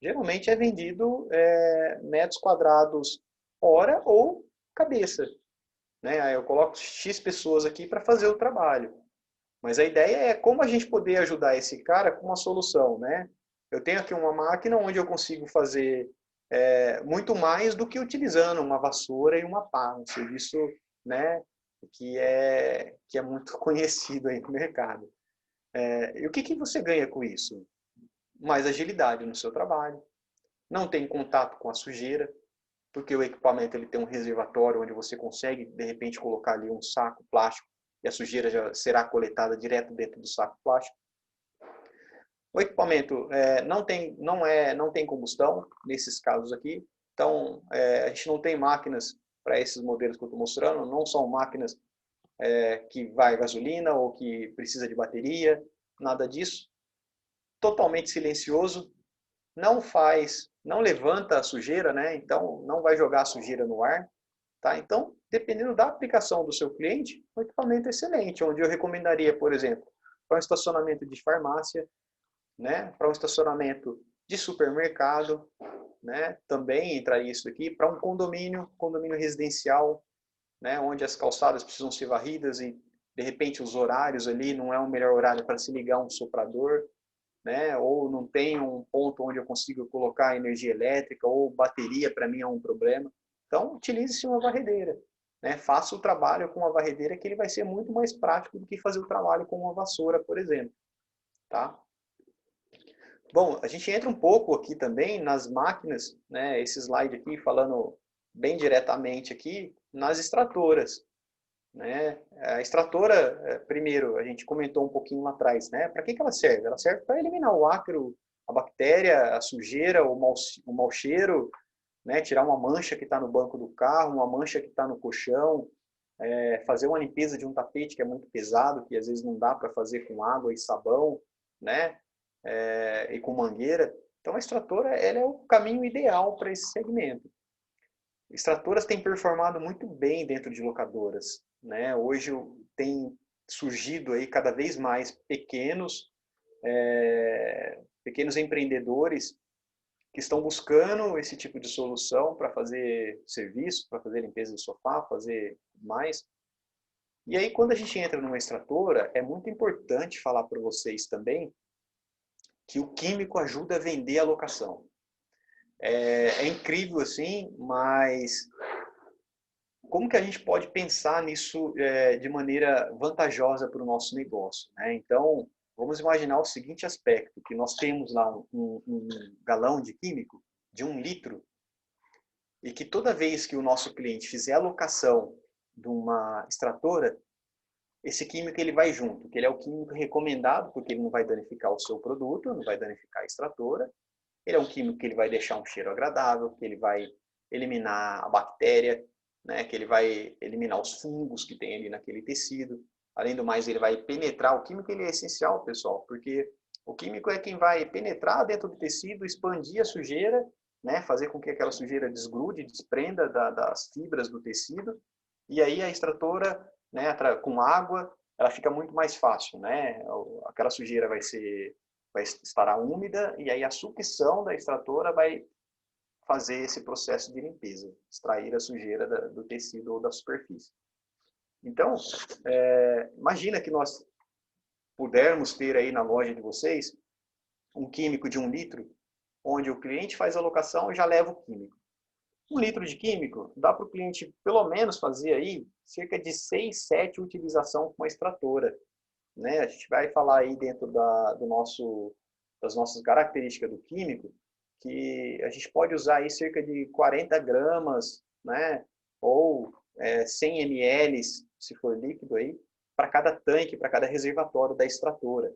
Geralmente é vendido metros quadrados hora ou cabeça. Né? Aí eu coloco X pessoas aqui para fazer o trabalho. Mas a ideia é como a gente poder ajudar esse cara com uma solução. Né? Eu tenho aqui uma máquina onde eu consigo fazer muito mais do que utilizando uma vassoura e uma pá. Um serviço, né, que é muito conhecido aí no mercado. E o que você ganha com isso? Mais agilidade no seu trabalho. Não tem contato com a sujeira, porque o equipamento ele tem um reservatório onde você consegue, de repente, colocar ali um saco plástico e a sujeira já será coletada direto dentro do saco plástico. O equipamento não tem combustão, nesses casos aqui. Então, a gente não tem máquinas para esses modelos que eu estou mostrando, não são máquinas que vai gasolina ou que precisa de bateria, nada disso. Totalmente silencioso, não levanta a sujeira, né? Então não vai jogar a sujeira no ar, tá? Então, dependendo da aplicação do seu cliente, o equipamento é excelente, onde eu recomendaria, por exemplo, para um estacionamento de farmácia, né? Para um estacionamento de supermercado, né? Também entraria isso aqui para um condomínio residencial, né? Onde as calçadas precisam ser varridas e de repente os horários ali não é o melhor horário para se ligar um soprador, né? Ou não tem um ponto onde eu consigo colocar energia elétrica, ou bateria para mim é um problema. Então, utilize-se uma varredeira. Né? Faça o trabalho com uma varredeira, que ele vai ser muito mais prático do que fazer o trabalho com uma vassoura, por exemplo. Tá? Bom, a gente entra um pouco aqui também nas máquinas, né? Esse slide aqui falando bem diretamente aqui, nas extratoras. Né? A extratora, primeiro, a gente comentou um pouquinho lá atrás, né? Para que ela serve? Ela serve para eliminar o ácaro, a bactéria, a sujeira, o mau cheiro, né? Tirar uma mancha que está no banco do carro, uma mancha que está no colchão, fazer uma limpeza de um tapete que é muito pesado, que às vezes não dá para fazer com água e sabão, né? E com mangueira. Então a extratora, ela é o caminho ideal para esse segmento. Extratoras têm performado muito bem dentro de locadoras, né? Hoje tem surgido aí cada vez mais pequenos empreendedores que estão buscando esse tipo de solução para fazer serviço, para fazer limpeza de sofá, fazer mais. E aí, quando a gente entra numa extratora, é muito importante falar para vocês também que o químico ajuda a vender a locação. É incrível assim, mas como que a gente pode pensar nisso de maneira vantajosa para o nosso negócio? Né? Então, vamos imaginar o seguinte aspecto, que nós temos lá um galão de químico de 1 litro, e que toda vez que o nosso cliente fizer a locação de uma extratora, esse químico ele vai junto, que ele é o químico recomendado, porque ele não vai danificar o seu produto, não vai danificar a extratora. Ele é um químico que ele vai deixar um cheiro agradável, que ele vai eliminar a bactéria, né, que ele vai eliminar os fungos que tem ali naquele tecido. Além do mais, ele vai penetrar. O químico ele é essencial, pessoal, porque o químico é quem vai penetrar dentro do tecido, expandir a sujeira, né, fazer com que aquela sujeira desgrude, desprenda das fibras do tecido. E aí a extratora, né, com água, ela fica muito mais fácil, né? Aquela sujeira vai estar úmida, e aí a sucção da extratora vai fazer esse processo de limpeza, extrair a sujeira do tecido ou da superfície. Então, imagina que nós pudermos ter aí na loja de vocês um químico de 1 litro, onde o cliente faz a locação e já leva o químico. 1 litro de químico dá para o cliente pelo menos fazer aí cerca de 6, 7 utilizações com a extratora. Né? A gente vai falar aí dentro das nossas características do químico, que a gente pode usar aí cerca de 40 gramas, né? Ou 100 ml, se for líquido aí, para cada tanque, para cada reservatório da extratora.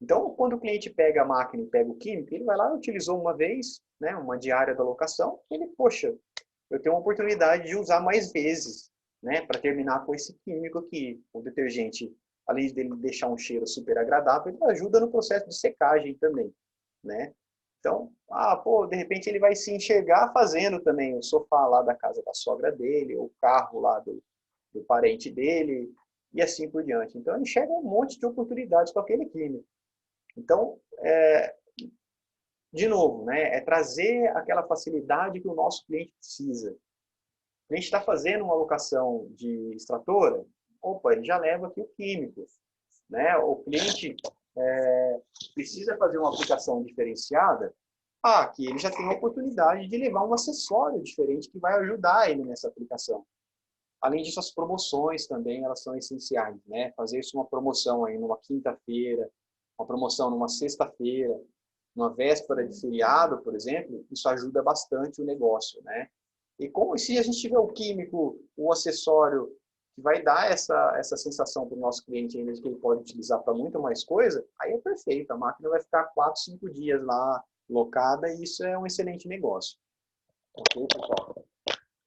Então, quando o cliente pega a máquina e pega o químico, ele vai lá, utilizou uma vez, né, uma diária da locação, ele, poxa, eu tenho uma oportunidade de usar mais vezes, né, para terminar com esse químico aqui. O detergente, além dele deixar um cheiro super agradável, ele ajuda no processo de secagem também, né? Então, pô, de repente ele vai se enxergar fazendo também o sofá lá da casa da sogra dele, ou o carro lá do parente dele, e assim por diante. Então, ele enxerga um monte de oportunidades com aquele químico. Então, de novo, né, é trazer aquela facilidade que o nosso cliente precisa. A gente está fazendo uma locação de extratora, opa, ele já leva aqui o químico. Né? O cliente precisa fazer uma aplicação diferenciada, aqui ele já tem a oportunidade de levar um acessório diferente que vai ajudar ele nessa aplicação. Além disso, as promoções também, elas são essenciais, né? Fazer isso uma promoção aí numa quinta-feira, uma promoção numa sexta-feira, numa véspera de feriado, por exemplo, isso ajuda bastante o negócio, né? E como se a gente tiver o químico, o acessório, que vai dar essa sensação para o nosso cliente ainda de que ele pode utilizar para muito mais coisa, aí é perfeito, a máquina vai ficar 4, 5 dias lá locada e isso é um excelente negócio. Ok, pessoal?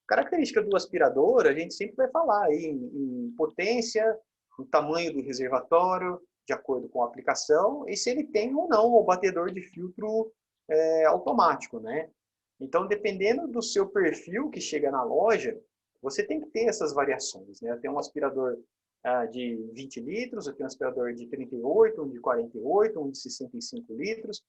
Característica do aspirador, a gente sempre vai falar aí em potência, o tamanho do reservatório, de acordo com a aplicação, e se ele tem ou não o batedor de filtro automático, né? Então, dependendo do seu perfil que chega na loja, você tem que ter essas variações, né? Eu tenho um aspirador de 20 litros, eu tenho um aspirador de 38, um de 48, um de 65 litros,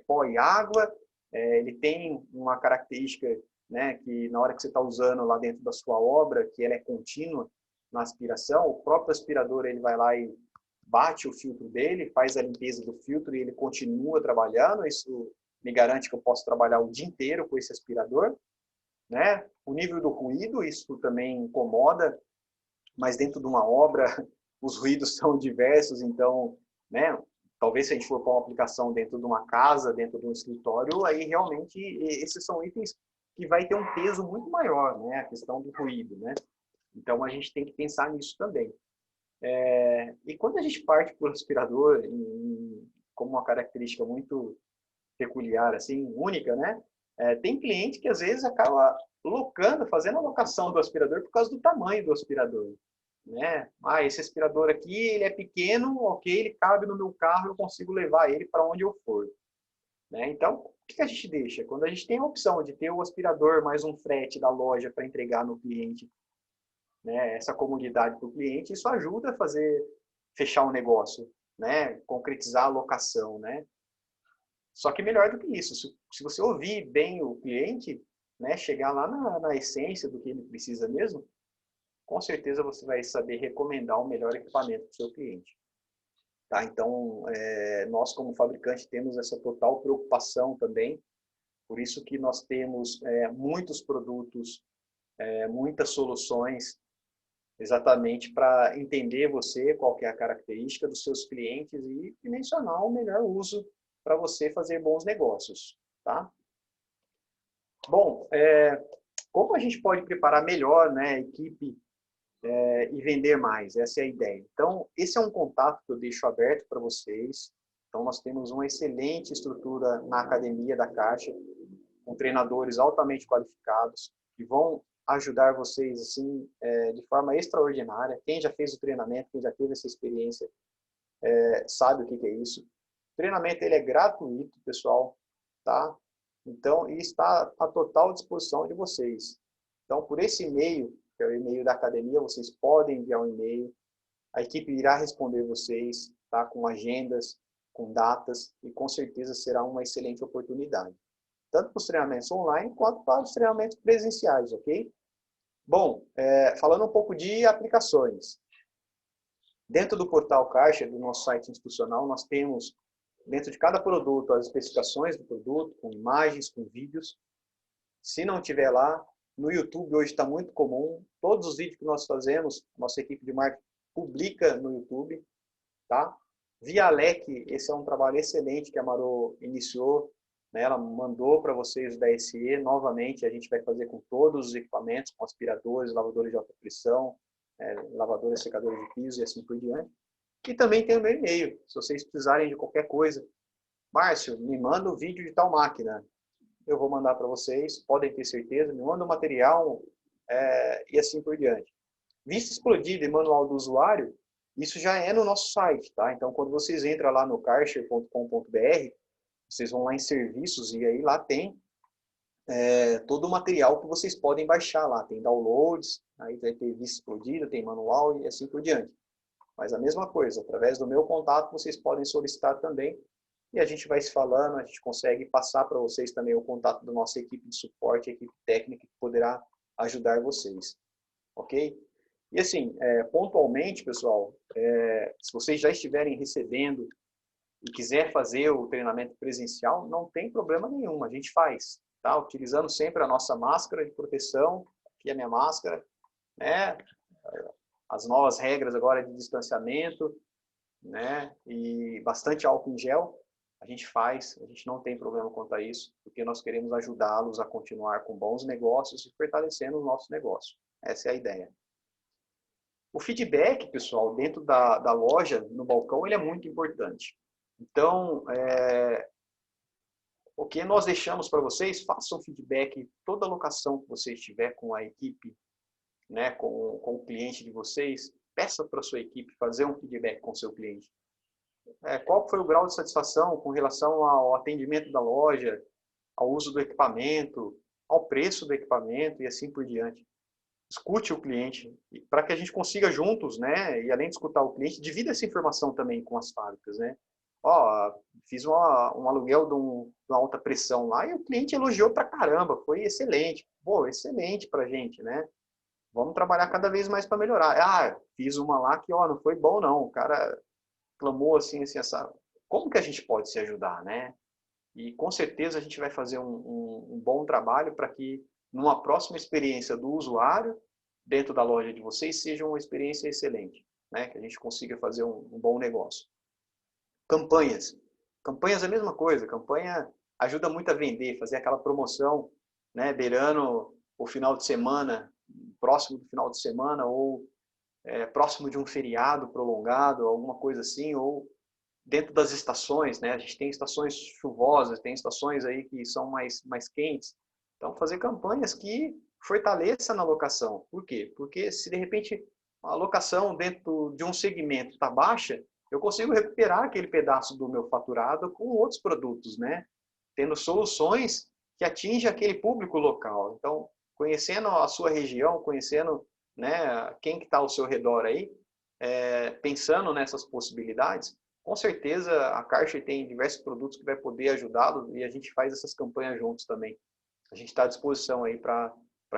pó e água. Ele tem uma característica, né, que na hora que você está usando lá dentro da sua obra, que ela é contínua na aspiração, o próprio aspirador ele vai lá e bate o filtro dele, faz a limpeza do filtro e ele continua trabalhando. Isso me garante que eu posso trabalhar o dia inteiro com esse aspirador, né? O nível do ruído, isso também incomoda, mas dentro de uma obra os ruídos são diversos, então, né? Talvez se a gente for para uma aplicação dentro de uma casa, dentro de um escritório, aí realmente esses são itens que vai ter um peso muito maior, né? A questão do ruído, né? Então a gente tem que pensar nisso também. E quando a gente parte para o aspirador, como uma característica muito peculiar, assim, única, né? Tem cliente que às vezes acaba locando, fazendo a locação do aspirador por causa do tamanho do aspirador, né? Esse aspirador aqui, ele é pequeno, ok, ele cabe no meu carro, eu consigo levar ele para onde eu for, né? Então, o que a gente deixa? Quando a gente tem a opção de ter o aspirador mais um frete da loja para entregar no cliente, né? Essa comodidade para o cliente, isso ajuda a fechar um negócio, né? Concretizar a locação, né? Só que melhor do que isso, se você ouvir bem o cliente, né, chegar lá na essência do que ele precisa mesmo, com certeza você vai saber recomendar o melhor equipamento para o seu cliente. Tá? Então, nós como fabricante temos essa total preocupação também, por isso que nós temos muitos produtos, muitas soluções, exatamente para entender você, qual que é a característica dos seus clientes e dimensionar o melhor uso para você fazer bons negócios, tá? Bom, como a gente pode preparar melhor, né, a equipe e vender mais? Essa é a ideia. Então, esse é um contato que eu deixo aberto para vocês. Então, nós temos uma excelente estrutura na academia da Caixa, com treinadores altamente qualificados, que vão ajudar vocês assim de forma extraordinária. Quem já fez o treinamento, quem já teve essa experiência, sabe o que é isso. O treinamento ele é gratuito, pessoal, tá? Então, e está à total disposição de vocês. Então, por esse e-mail, que é o e-mail da academia, vocês podem enviar um e-mail, a equipe irá responder vocês, tá? Com agendas, com datas, e com certeza será uma excelente oportunidade. Tanto para os treinamentos online, quanto para os treinamentos presenciais, ok? Bom, falando um pouco de aplicações. Dentro do portal Caixa, do nosso site institucional, nós temos dentro de cada produto as especificações do produto, com imagens, com vídeos. Se não tiver lá, no YouTube hoje está muito comum. Todos os vídeos que nós fazemos, nossa equipe de marketing publica no YouTube. Tá? Via Alec, esse é um trabalho excelente que a Marô iniciou. Né? Ela mandou para vocês da SE. Novamente, a gente vai fazer com todos os equipamentos, com aspiradores, lavadores de alta pressão, lavadores, secadores de piso e assim por diante. E também tem o meu e-mail, se vocês precisarem de qualquer coisa. Márcio, me manda o vídeo de tal máquina. Eu vou mandar para vocês, podem ter certeza. Me manda o material e assim por diante. Vista explodida e manual do usuário, isso já é no nosso site, tá? Então, quando vocês entram lá no karcher.com.br, Vocês vão lá em serviços e aí lá tem todo o material que vocês podem baixar lá. Tem downloads, aí vai ter vista explodida, tem manual e assim por diante. Mas a mesma coisa, através do meu contato, vocês podem solicitar também. E a gente vai se falando, a gente consegue passar para vocês também o contato da nossa equipe de suporte, a equipe técnica, que poderá ajudar vocês. Ok? E assim, pontualmente, pessoal, se vocês já estiverem recebendo e quiser fazer o treinamento presencial, não tem problema nenhum, a gente faz, tá? Utilizando sempre a nossa máscara de proteção, aqui é a minha máscara, né? As novas regras agora de distanciamento, né? E bastante álcool em gel, a gente faz, a gente não tem problema quanto a isso, porque nós queremos ajudá-los a continuar com bons negócios e fortalecendo o nosso negócio. Essa é a ideia. O feedback, pessoal, dentro da loja, no balcão, ele é muito importante. Então, o que nós deixamos para vocês, façam feedback, toda locação que você estiver com a equipe, né, com o cliente de vocês, peça para a sua equipe fazer um feedback com o seu cliente. Qual foi o grau de satisfação com relação ao atendimento da loja, ao uso do equipamento, ao preço do equipamento e assim por diante. Escute o cliente, para que a gente consiga juntos, né, e além de escutar o cliente, divida essa informação também com as fábricas, né. Ó, fiz um aluguel de uma alta pressão lá e o cliente elogiou pra caramba, foi excelente. Pô, excelente pra gente, né? Vamos trabalhar cada vez mais para melhorar. Ah, fiz uma lá que, ó, não foi bom não. O cara clamou assim, essa... Como que a gente pode se ajudar, né? E com certeza a gente vai fazer um bom trabalho para que numa próxima experiência do usuário dentro da loja de vocês seja uma experiência excelente, né? Que a gente consiga fazer um bom negócio. Campanhas. Campanhas é a mesma coisa. Campanha ajuda muito a vender, fazer aquela promoção, né, beirando o final de semana, próximo do final de semana, ou próximo de um feriado prolongado, alguma coisa assim, ou dentro das estações, né? A gente tem estações chuvosas, tem estações aí que são mais quentes. Então, fazer campanhas que fortaleçam na locação. Por quê? Porque se de repente a locação dentro de um segmento está baixa, eu consigo recuperar aquele pedaço do meu faturado com outros produtos, né? Tendo soluções que atingem aquele público local. Então, conhecendo a sua região, conhecendo, né, quem que está ao seu redor aí, pensando nessas possibilidades, com certeza a Karcher tem diversos produtos que vai poder ajudá-los e a gente faz essas campanhas juntos também. A gente está à disposição aí para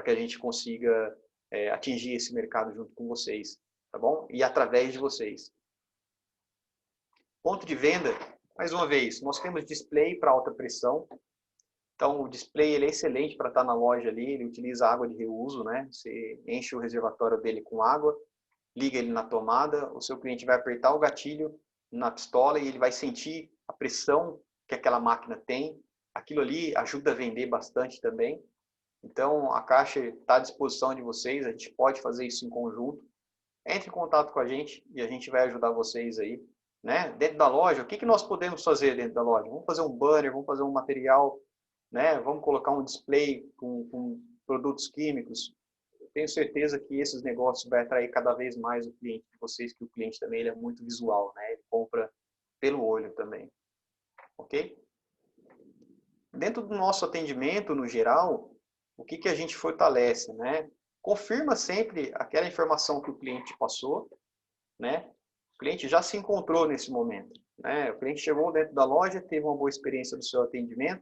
que a gente consiga atingir esse mercado junto com vocês, tá bom? E através de vocês. Ponto de venda, mais uma vez, nós temos display para alta pressão. Então, o display ele é excelente para estar na loja ali, ele utiliza água de reuso, né? Você enche o reservatório dele com água, liga ele na tomada, o seu cliente vai apertar o gatilho na pistola e ele vai sentir a pressão que aquela máquina tem. Aquilo ali ajuda a vender bastante também. Então, a caixa está à disposição de vocês, a gente pode fazer isso em conjunto. Entre em contato com a gente e a gente vai ajudar vocês aí, né? Dentro da loja, o que nós podemos fazer dentro da loja? Vamos fazer um banner, vamos fazer um material, né? Vamos colocar um display com produtos químicos. Eu tenho certeza que esses negócios vai atrair cada vez mais o cliente de vocês, que o cliente também ele é muito visual, né? Ele compra pelo olho também, ok? Dentro do nosso atendimento, no geral, o que a gente fortalece, né? Confirma sempre aquela informação que o cliente passou, né? O cliente já se encontrou nesse momento, né? O cliente chegou dentro da loja, teve uma boa experiência do seu atendimento.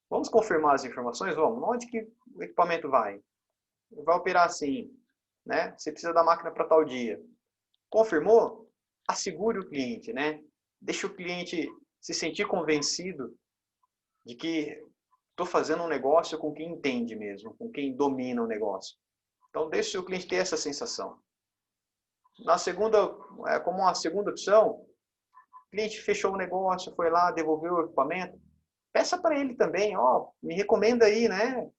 Vamos confirmar as informações? Vamos. Onde que o equipamento vai? Vai operar assim, né? Você precisa da máquina para tal dia. Confirmou? Assegure o cliente, né? Deixa o cliente se sentir convencido de que estou fazendo um negócio com quem entende mesmo, com quem domina o negócio. Então, deixe o cliente ter essa sensação. Na segunda, como uma segunda opção, o cliente fechou o negócio, foi lá, devolveu o equipamento. Peça para ele também, ó, me recomenda aí, né?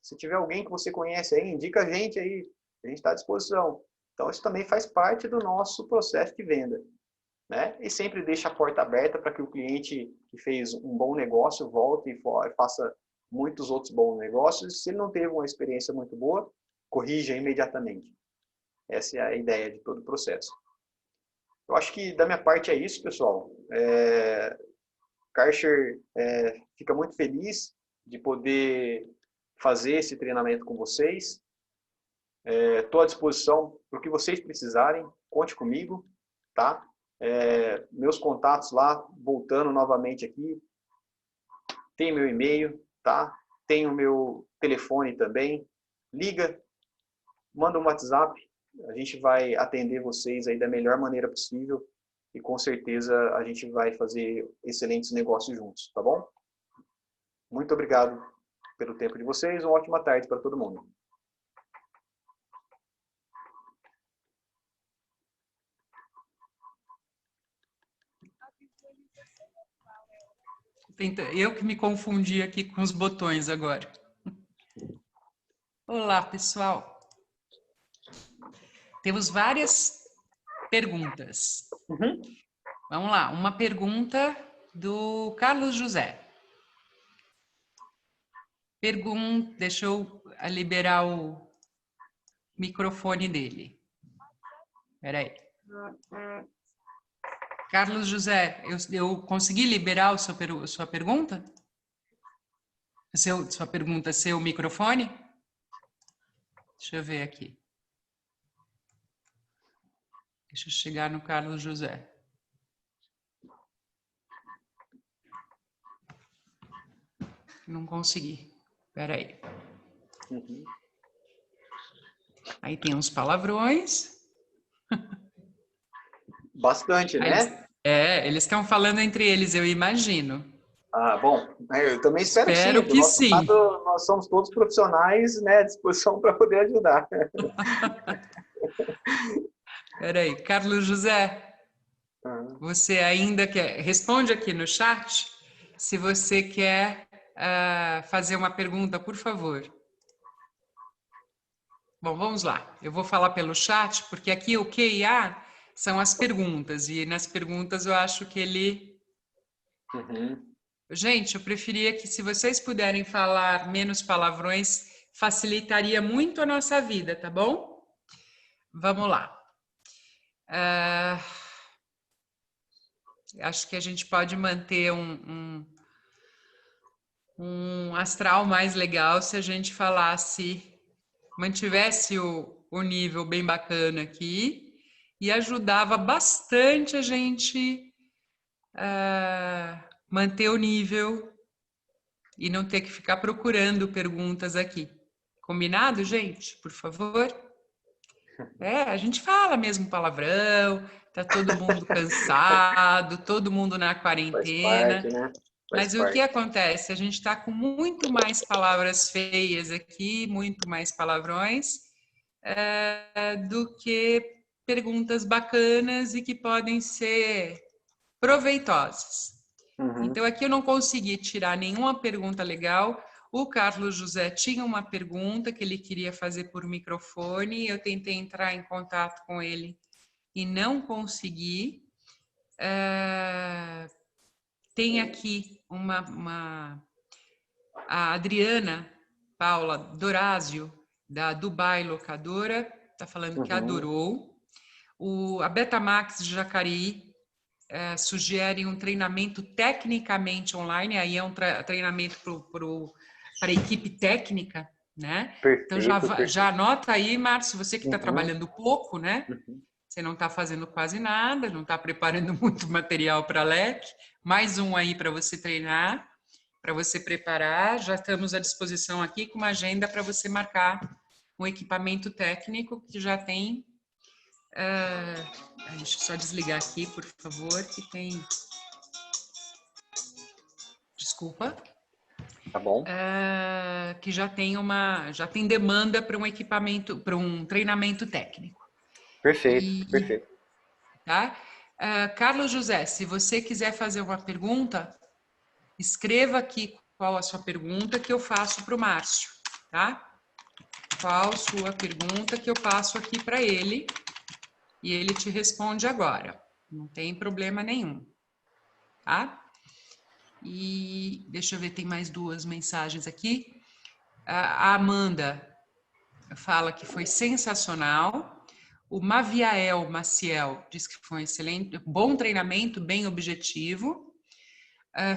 Se tiver alguém que você conhece aí, indica a gente aí, a gente está à disposição. Então, isso também faz parte do nosso processo de venda, né? E sempre deixa a porta aberta para que o cliente que fez um bom negócio volte e faça muitos outros bons negócios. Se ele não teve uma experiência muito boa, corrija imediatamente. Essa é a ideia de todo o processo. Eu acho que da minha parte é isso, pessoal. Karcher fica muito feliz de poder fazer esse treinamento com vocês. Estou à disposição para o que vocês precisarem, conte comigo, tá? Meus contatos lá, voltando novamente aqui, tem meu e-mail, tá? Tem o meu telefone também, liga, manda um WhatsApp, a gente vai atender vocês aí da melhor maneira possível e com certeza a gente vai fazer excelentes negócios juntos, tá bom? Muito obrigado pelo tempo de vocês, uma ótima tarde para todo mundo. Eu que me confundi aqui com os botões agora. Olá, pessoal. Temos várias perguntas. Vamos lá, uma pergunta do Carlos José. Deixa eu liberar o microfone dele. Espera aí. Carlos José, eu consegui liberar sua pergunta? Sua pergunta, seu microfone? Deixa eu ver aqui. Deixa eu chegar no Carlos José. Não consegui. Espera aí. Aí tem uns palavrões. Bastante, né? Eles estão falando entre eles, eu imagino. Ah, bom, eu também espero Espero que sim. que sim. Nós somos todos profissionais, né, à disposição para poder ajudar. Espera aí, Carlos José, você ainda quer... Responde aqui no chat se você quer fazer uma pergunta, por favor. Bom, vamos lá. Eu vou falar pelo chat, porque aqui o Q e A são as perguntas, e nas perguntas eu acho que ele... Gente, eu preferia que, se vocês puderem falar menos palavrões, facilitaria muito a nossa vida, tá bom? Vamos lá. Acho que a gente pode manter um astral mais legal se a gente mantivesse o nível bem bacana aqui e ajudava bastante a gente manter o nível e não ter que ficar procurando perguntas aqui. Combinado, gente? Por favor? A gente fala mesmo palavrão, tá todo mundo cansado, todo mundo na quarentena. Faz parte, né? Mas o que acontece? A gente está com muito mais palavras feias aqui, muito mais palavrões, do que perguntas bacanas e que podem ser proveitosas. Então, aqui eu não consegui tirar nenhuma pergunta legal. O Carlos José tinha uma pergunta que ele queria fazer por microfone. Eu tentei entrar em contato com ele e não consegui. Tem aqui a Adriana Paula Dorazio, da Dubai Locadora, está falando que adorou. A Betamax de Jacareí sugere um treinamento tecnicamente online, aí é um treinamento para a equipe técnica, né? Perfeito, então já anota aí, Márcio, você que está trabalhando pouco, né? Você não está fazendo quase nada, não está preparando muito material para a LEC, mais um aí para você treinar, para você preparar. Já estamos à disposição aqui com uma agenda para você marcar um equipamento técnico que já tem... deixa eu só desligar aqui, por favor, que tem... Desculpa. Tá bom. Que já tem demanda para um equipamento, para um treinamento técnico. Perfeito, perfeito. Tá? Carlos José, se você quiser fazer uma pergunta, escreva aqui qual a sua pergunta que eu faço para o Márcio, tá? Qual a sua pergunta que eu passo aqui para ele e ele te responde agora. Não tem problema nenhum, tá? E deixa eu ver, tem mais duas mensagens aqui. A Amanda fala que foi sensacional. O Maciel diz que foi excelente, bom treinamento, bem objetivo.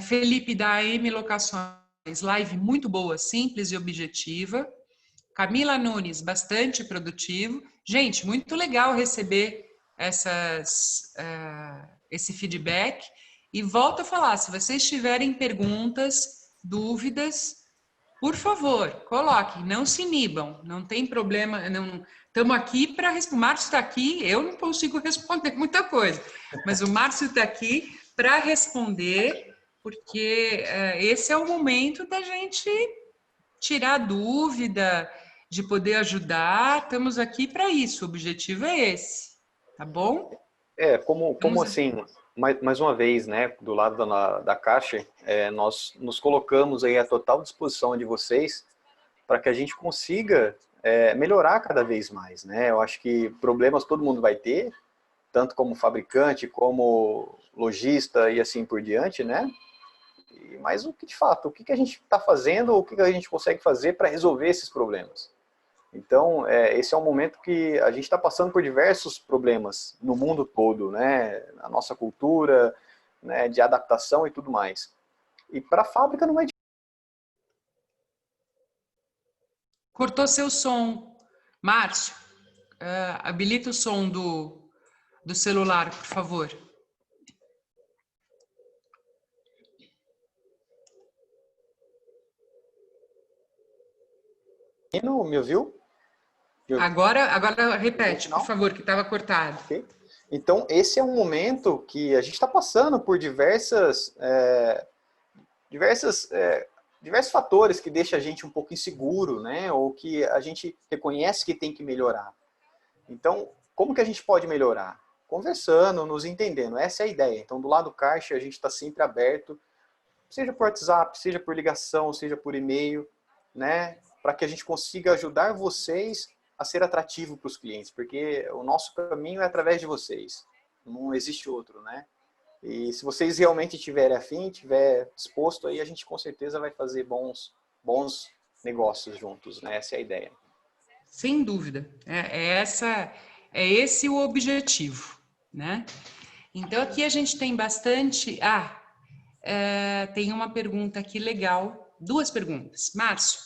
Felipe da AM Locações, live muito boa, simples e objetiva. Camila Nunes, bastante produtivo. Gente, muito legal receber esse feedback. E volto a falar, se vocês tiverem perguntas, dúvidas, por favor, coloquem, não se inibam, não tem problema, não estamos aqui para responder. O Márcio está aqui, eu não consigo responder muita coisa, mas o Márcio está aqui para responder, porque esse é o momento da gente tirar dúvida, de poder ajudar, estamos aqui para isso, o objetivo é esse, tá bom? Como assim, mais uma vez, né, do lado da Caixa, nós nos colocamos aí à total disposição de vocês para que a gente consiga melhorar cada vez mais, né? Eu acho que problemas todo mundo vai ter, tanto como fabricante, como lojista e assim por diante, né? Mas o que de fato, o que a gente está fazendo, o que a gente consegue fazer para resolver esses problemas? Então, esse é um momento que a gente está passando por diversos problemas no mundo todo, né? Na nossa cultura, né? De adaptação e tudo mais. E para a fábrica não é difícil. Cortou seu som. Márcio, habilita o som do celular, por favor. Me ouviu? Agora repete, por favor, que estava cortado. Okay. Então, esse é um momento que a gente está passando por diversos fatores que deixam a gente um pouco inseguro, né? Ou que a gente reconhece que tem que melhorar. Então, como que a gente pode melhorar? Conversando, nos entendendo. Essa é a ideia. Então, do lado do Caixa, a gente está sempre aberto, seja por WhatsApp, seja por ligação, seja por e-mail, né? Para que a gente consiga ajudar vocês a ser atrativo para os clientes, porque o nosso caminho é através de vocês. Não existe outro, né? E se vocês realmente tiverem afim, tiver disposto, aí a gente com certeza vai fazer bons negócios juntos, né? Essa é a ideia. Sem dúvida. É esse o objetivo, né? Então, aqui a gente tem bastante... tem uma pergunta aqui legal, duas perguntas. Márcio,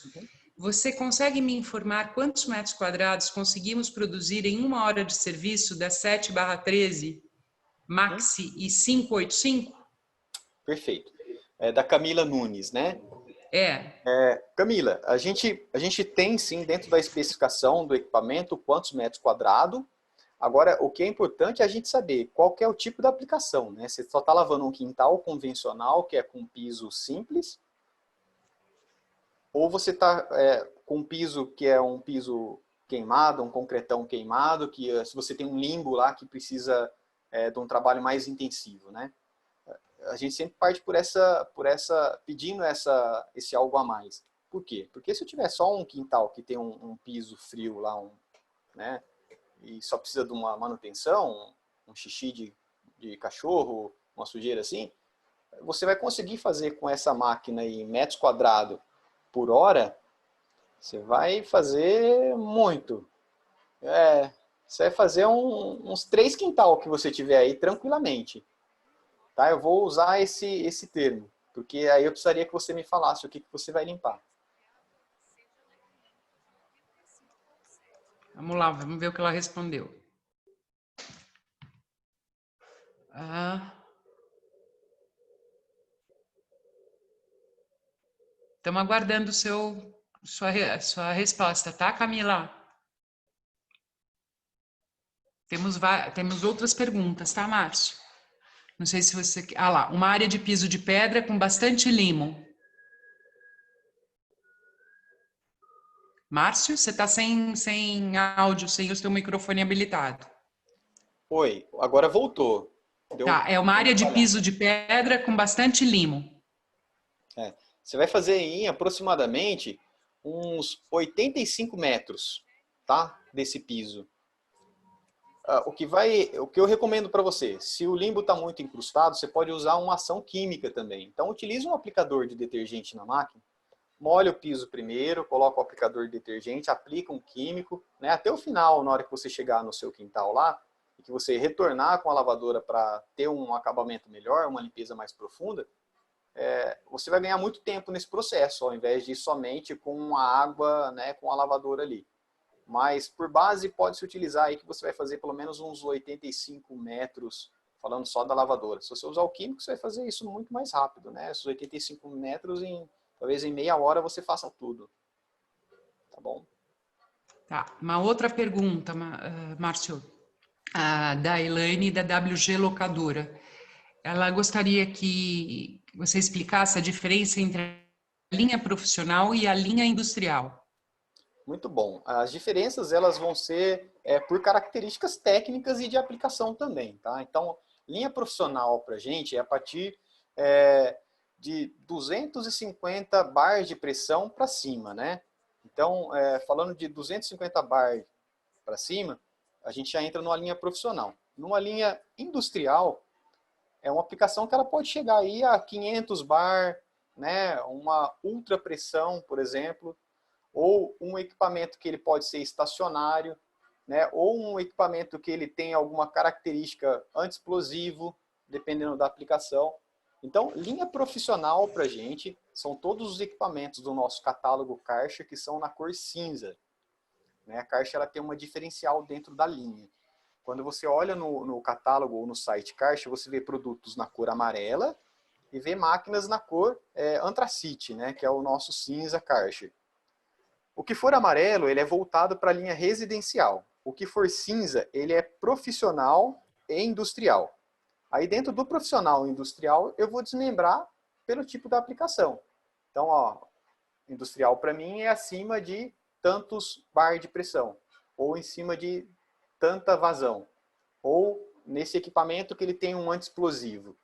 você consegue me informar quantos metros quadrados conseguimos produzir em 1 hora de serviço da 7/13 Maxi e 585? Perfeito. É da Camila Nunes, né? Camila, a gente tem sim dentro da especificação do equipamento quantos metros quadrados. Agora, o que é importante é a gente saber qual que é o tipo da aplicação, né? Você só está lavando um quintal convencional, que é com piso simples, ou você está com um piso que é um piso queimado, um concretão queimado, que se você tem um limbo lá que precisa de um trabalho mais intensivo, né? A gente sempre parte pedindo esse algo a mais. Por quê? Porque se eu tiver só um quintal que tem um piso frio lá, né? E só precisa de uma manutenção, um xixi de cachorro, uma sujeira assim, você vai conseguir fazer com essa máquina em metros quadrados por hora, você vai fazer muito. Você vai fazer uns 3 quintal que você tiver aí tranquilamente. Tá? Eu vou usar esse termo, porque aí eu precisaria que você me falasse o que você vai limpar. Vamos lá, vamos ver o que ela respondeu. Estamos aguardando sua resposta, tá, Camila? Temos outras perguntas, tá, Márcio? Não sei se você... lá, uma área de piso de pedra com bastante limo. Márcio, você está sem áudio, sem o seu microfone habilitado. Oi, agora voltou. Tá, é uma área de piso de pedra com bastante limo. Você vai fazer em aproximadamente uns 85 metros, tá? Desse piso. O que eu recomendo para você, se o limbo está muito incrustado, você pode usar uma ação química também. Então, utilize um aplicador de detergente na máquina, molha o piso primeiro, coloca o aplicador de detergente, aplica um químico, né? Até o final, na hora que você chegar no seu quintal lá, e que você retornar com a lavadora para ter um acabamento melhor, uma limpeza mais profunda, você vai ganhar muito tempo nesse processo, ao invés de ir somente com a água, né, com a lavadora ali. Mas, por base, pode-se utilizar aí que você vai fazer pelo menos uns 85 metros, falando só da lavadora. Se você usar o químico, você vai fazer isso muito mais rápido, né? Esses 85 metros, talvez em meia hora você faça tudo. Tá bom? Tá, uma outra pergunta, Márcio, da Elaine, da WG Locadora. Ela gostaria que você explicasse a diferença entre a linha profissional e a linha industrial. Muito bom. As diferenças elas vão ser por características técnicas e de aplicação também, tá? Então, linha profissional para a gente é a partir de 250 bar de pressão para cima, né? Então, falando de 250 bar para cima, a gente já entra numa linha profissional. Numa linha industrial, é uma aplicação que ela pode chegar aí a 500 bar, né? Uma ultra pressão, por exemplo, ou um equipamento que ele pode ser estacionário, né? Ou um equipamento que ele tem alguma característica anti-explosivo, dependendo da aplicação. Então, linha profissional para a gente são todos os equipamentos do nosso catálogo Karcher que são na cor cinza. Né? A Karcher ela tem uma diferencial dentro da linha. Quando você olha no catálogo ou no site Karcher, você vê produtos na cor amarela e vê máquinas na cor antracite, né? Que é o nosso cinza Karcher. O que for amarelo, ele é voltado para a linha residencial. O que for cinza, ele é profissional e industrial. Aí dentro do profissional e industrial, eu vou desmembrar pelo tipo da aplicação. Então, ó, industrial para mim é acima de tantos bar de pressão, ou em cima de tanta vazão, ou nesse equipamento que ele tem um anti-explosivo.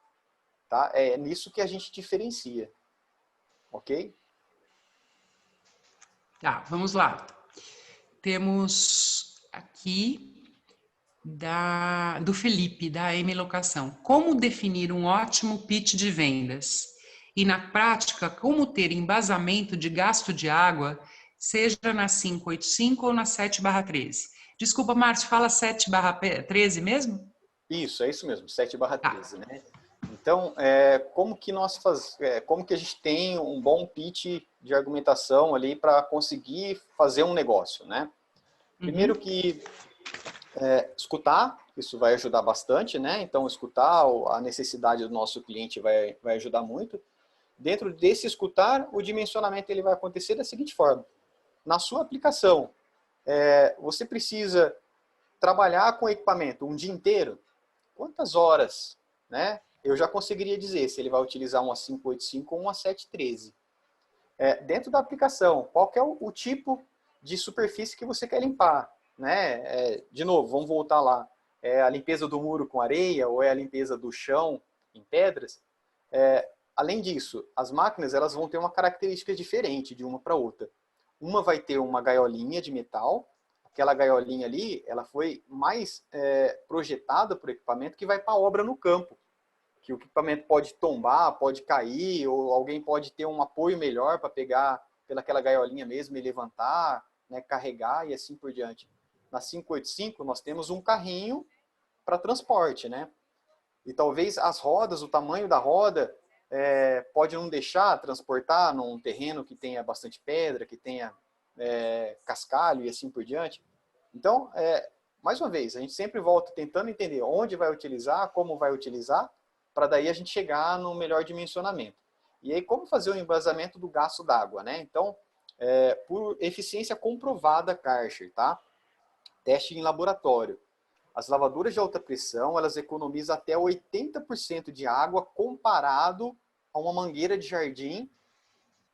Tá? É nisso que a gente diferencia. Ok? Tá, vamos lá. Temos aqui do Felipe, da M Locação. Como definir um ótimo pitch de vendas? E na prática, como ter embasamento de gasto de água, seja na 585 ou na 7/13? Desculpa, Márcio, fala 7/13 mesmo? Isso, é isso mesmo, 7/13, Tá. né? Então, como que como que a gente tem um bom pitch de argumentação ali para conseguir fazer um negócio, né? Primeiro que escutar, isso vai ajudar bastante, né? Então, escutar a necessidade do nosso cliente vai ajudar muito. Dentro desse escutar, o dimensionamento ele vai acontecer da seguinte forma. Na sua aplicação, você precisa trabalhar com o equipamento um dia inteiro? Quantas horas, né? Eu já conseguiria dizer se ele vai utilizar uma 585 ou uma 713. Dentro da aplicação, qual que é o tipo de superfície que você quer limpar, né? De novo, vamos voltar lá. É a limpeza do muro com areia ou é a limpeza do chão em pedras? Além disso, as máquinas elas vão ter uma característica diferente de uma para outra. Uma vai ter uma gaiolinha de metal. Aquela gaiolinha ali, ela foi mais projetada para o equipamento que vai para a obra no campo. Que o equipamento pode tombar, pode cair, ou alguém pode ter um apoio melhor para pegar pelaquela gaiolinha mesmo e levantar, né, carregar e assim por diante. Na 585, nós temos um carrinho para transporte, né? E talvez as rodas, o tamanho da roda, pode não deixar transportar num terreno que tenha bastante pedra, que tenha cascalho e assim por diante. Então, mais uma vez, a gente sempre volta tentando entender onde vai utilizar, como vai utilizar, para daí a gente chegar no melhor dimensionamento. E aí, como fazer o embasamento do gasto d'água, né? Então, por eficiência comprovada Karcher, tá? Teste em laboratório. As lavadoras de alta pressão, elas economizam até 80% de água comparado a uma mangueira de jardim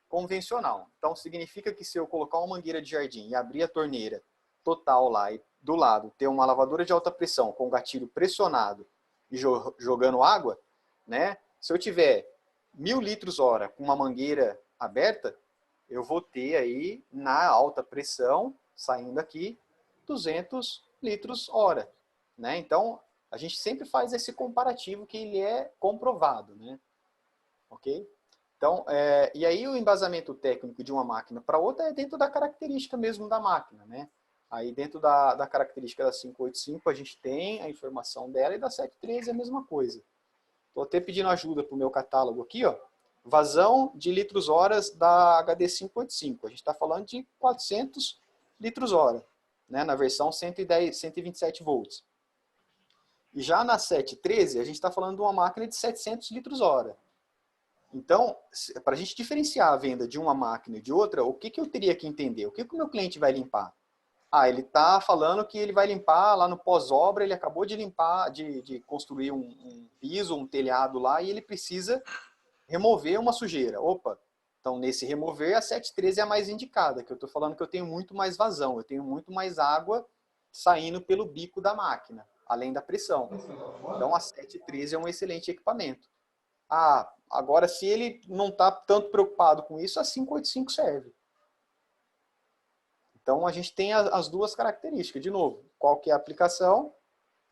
convencional. Então, significa que se eu colocar uma mangueira de jardim e abrir a torneira total lá e do lado ter uma lavadora de alta pressão com gatilho pressionado e jogando água, né? Se eu tiver 1000 litros hora com uma mangueira aberta, eu vou ter aí na alta pressão, saindo aqui, 200 litros hora, né? Então, a gente sempre faz esse comparativo que ele é comprovado, né? Ok? Então, e aí o embasamento técnico de uma máquina para outra é dentro da característica mesmo da máquina, né? Aí dentro da característica da 585 a gente tem a informação dela e da 713 é a mesma coisa. Estou até pedindo ajuda para o meu catálogo aqui, ó. vazão de litros horas da HD 585. A gente está falando de 400 litros hora, né, na versão 110, 127 volts. E já na 713, a gente está falando de uma máquina de 700 litros hora. Então, para a gente diferenciar a venda de uma máquina e de outra, o que eu teria que entender? O que o meu cliente vai limpar? Ele está falando que ele vai limpar lá no pós-obra, ele acabou de limpar, de construir um piso, um telhado lá, e ele precisa remover uma sujeira. Opa, então nesse remover, a 713 é a mais indicada, que eu estou falando que eu tenho muito mais vazão, eu tenho muito mais água saindo pelo bico da máquina, além da pressão. Então a 713 é um excelente equipamento. Agora se ele não está tanto preocupado com isso, a 585 serve. Então, a gente tem as duas características. De novo, qual que é a aplicação,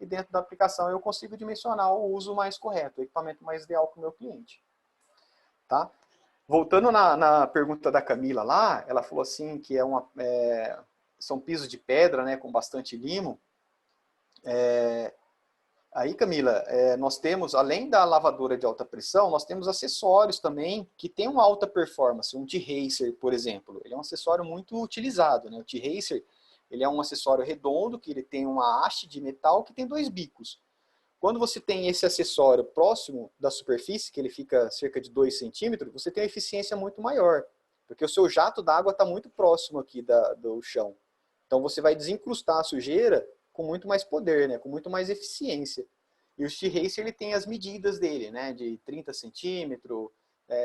e dentro da aplicação eu consigo dimensionar o uso mais correto, o equipamento mais ideal para o meu cliente. Tá? Voltando na pergunta da Camila lá, ela falou assim que são pisos de pedra, né, com bastante limo. Aí, Camila, nós temos, além da lavadora de alta pressão, nós temos acessórios também que tem uma alta performance. Um T-Racer, por exemplo, ele é um acessório muito utilizado, né? O T-Racer, ele é um acessório redondo, que ele tem uma haste de metal que tem 2 bicos. Quando você tem esse acessório próximo da superfície, que ele fica cerca de 2 centímetros, você tem uma eficiência muito maior, porque o seu jato d'água está muito próximo aqui do chão. Então, você vai desencrustar a sujeira com muito mais poder, né? Com muito mais eficiência. E o T-Racer, ele tem as medidas dele, né? De 30 centímetros,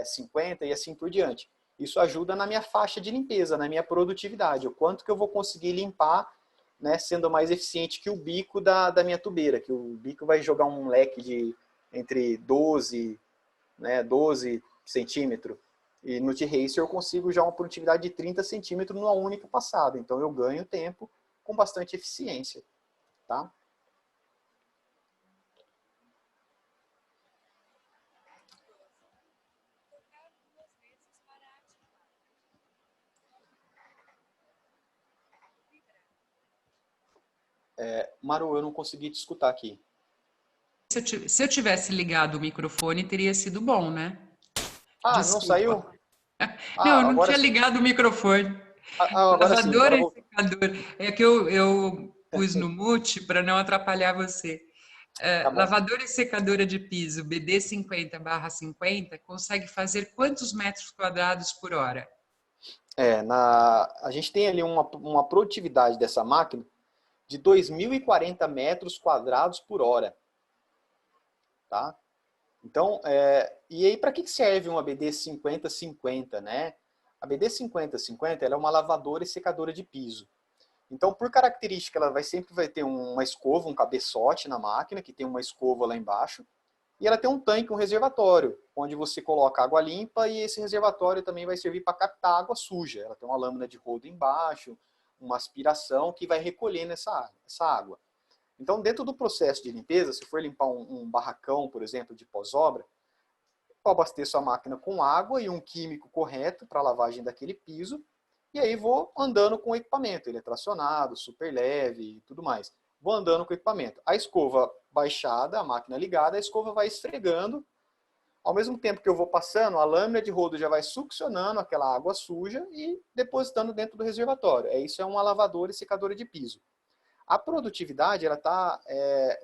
50 e assim por diante. Isso ajuda na minha faixa de limpeza, na minha produtividade. O quanto que eu vou conseguir limpar, né, sendo mais eficiente que o bico da minha tubeira, que o bico vai jogar um leque de entre 12 centímetros. E no T-Racer eu consigo já uma produtividade de 30 centímetros numa única passada. Então eu ganho tempo com bastante eficiência. Tá? Maru, eu não consegui te escutar aqui. Se eu tivesse ligado o microfone, teria sido bom, né? Não saiu? Não, eu não Agora tinha sim. ligado o microfone. Agora sim. Lavadora Agora e vou... secador. É que eu pus no mute para não atrapalhar você. Tá bom. Lavadora e secadora de piso BD 50/50 consegue fazer quantos metros quadrados por hora? A gente tem ali uma produtividade dessa máquina de 2.040 metros quadrados por hora. Tá? Então, e aí para que serve uma BD 50/50, né? A BD 50/50 ela é uma lavadora e secadora de piso. Então, por característica, ela sempre vai ter uma escova, um cabeçote na máquina, que tem uma escova lá embaixo, e ela tem um tanque, um reservatório, onde você coloca água limpa, e esse reservatório também vai servir para captar água suja. Ela tem uma lâmina de rodo embaixo, uma aspiração que vai recolhendo essa água. Então, dentro do processo de limpeza, se for limpar um barracão, por exemplo, de pós-obra, eu abasteço a máquina com água e um químico correto para a lavagem daquele piso, e aí vou andando com o equipamento. Ele é tracionado, super leve e tudo mais. Vou andando com o equipamento. A escova baixada, a máquina ligada, a escova vai esfregando. Ao mesmo tempo que eu vou passando, a lâmina de rodo já vai succionando aquela água suja e depositando dentro do reservatório. Isso é uma lavadora e secadora de piso. A produtividade está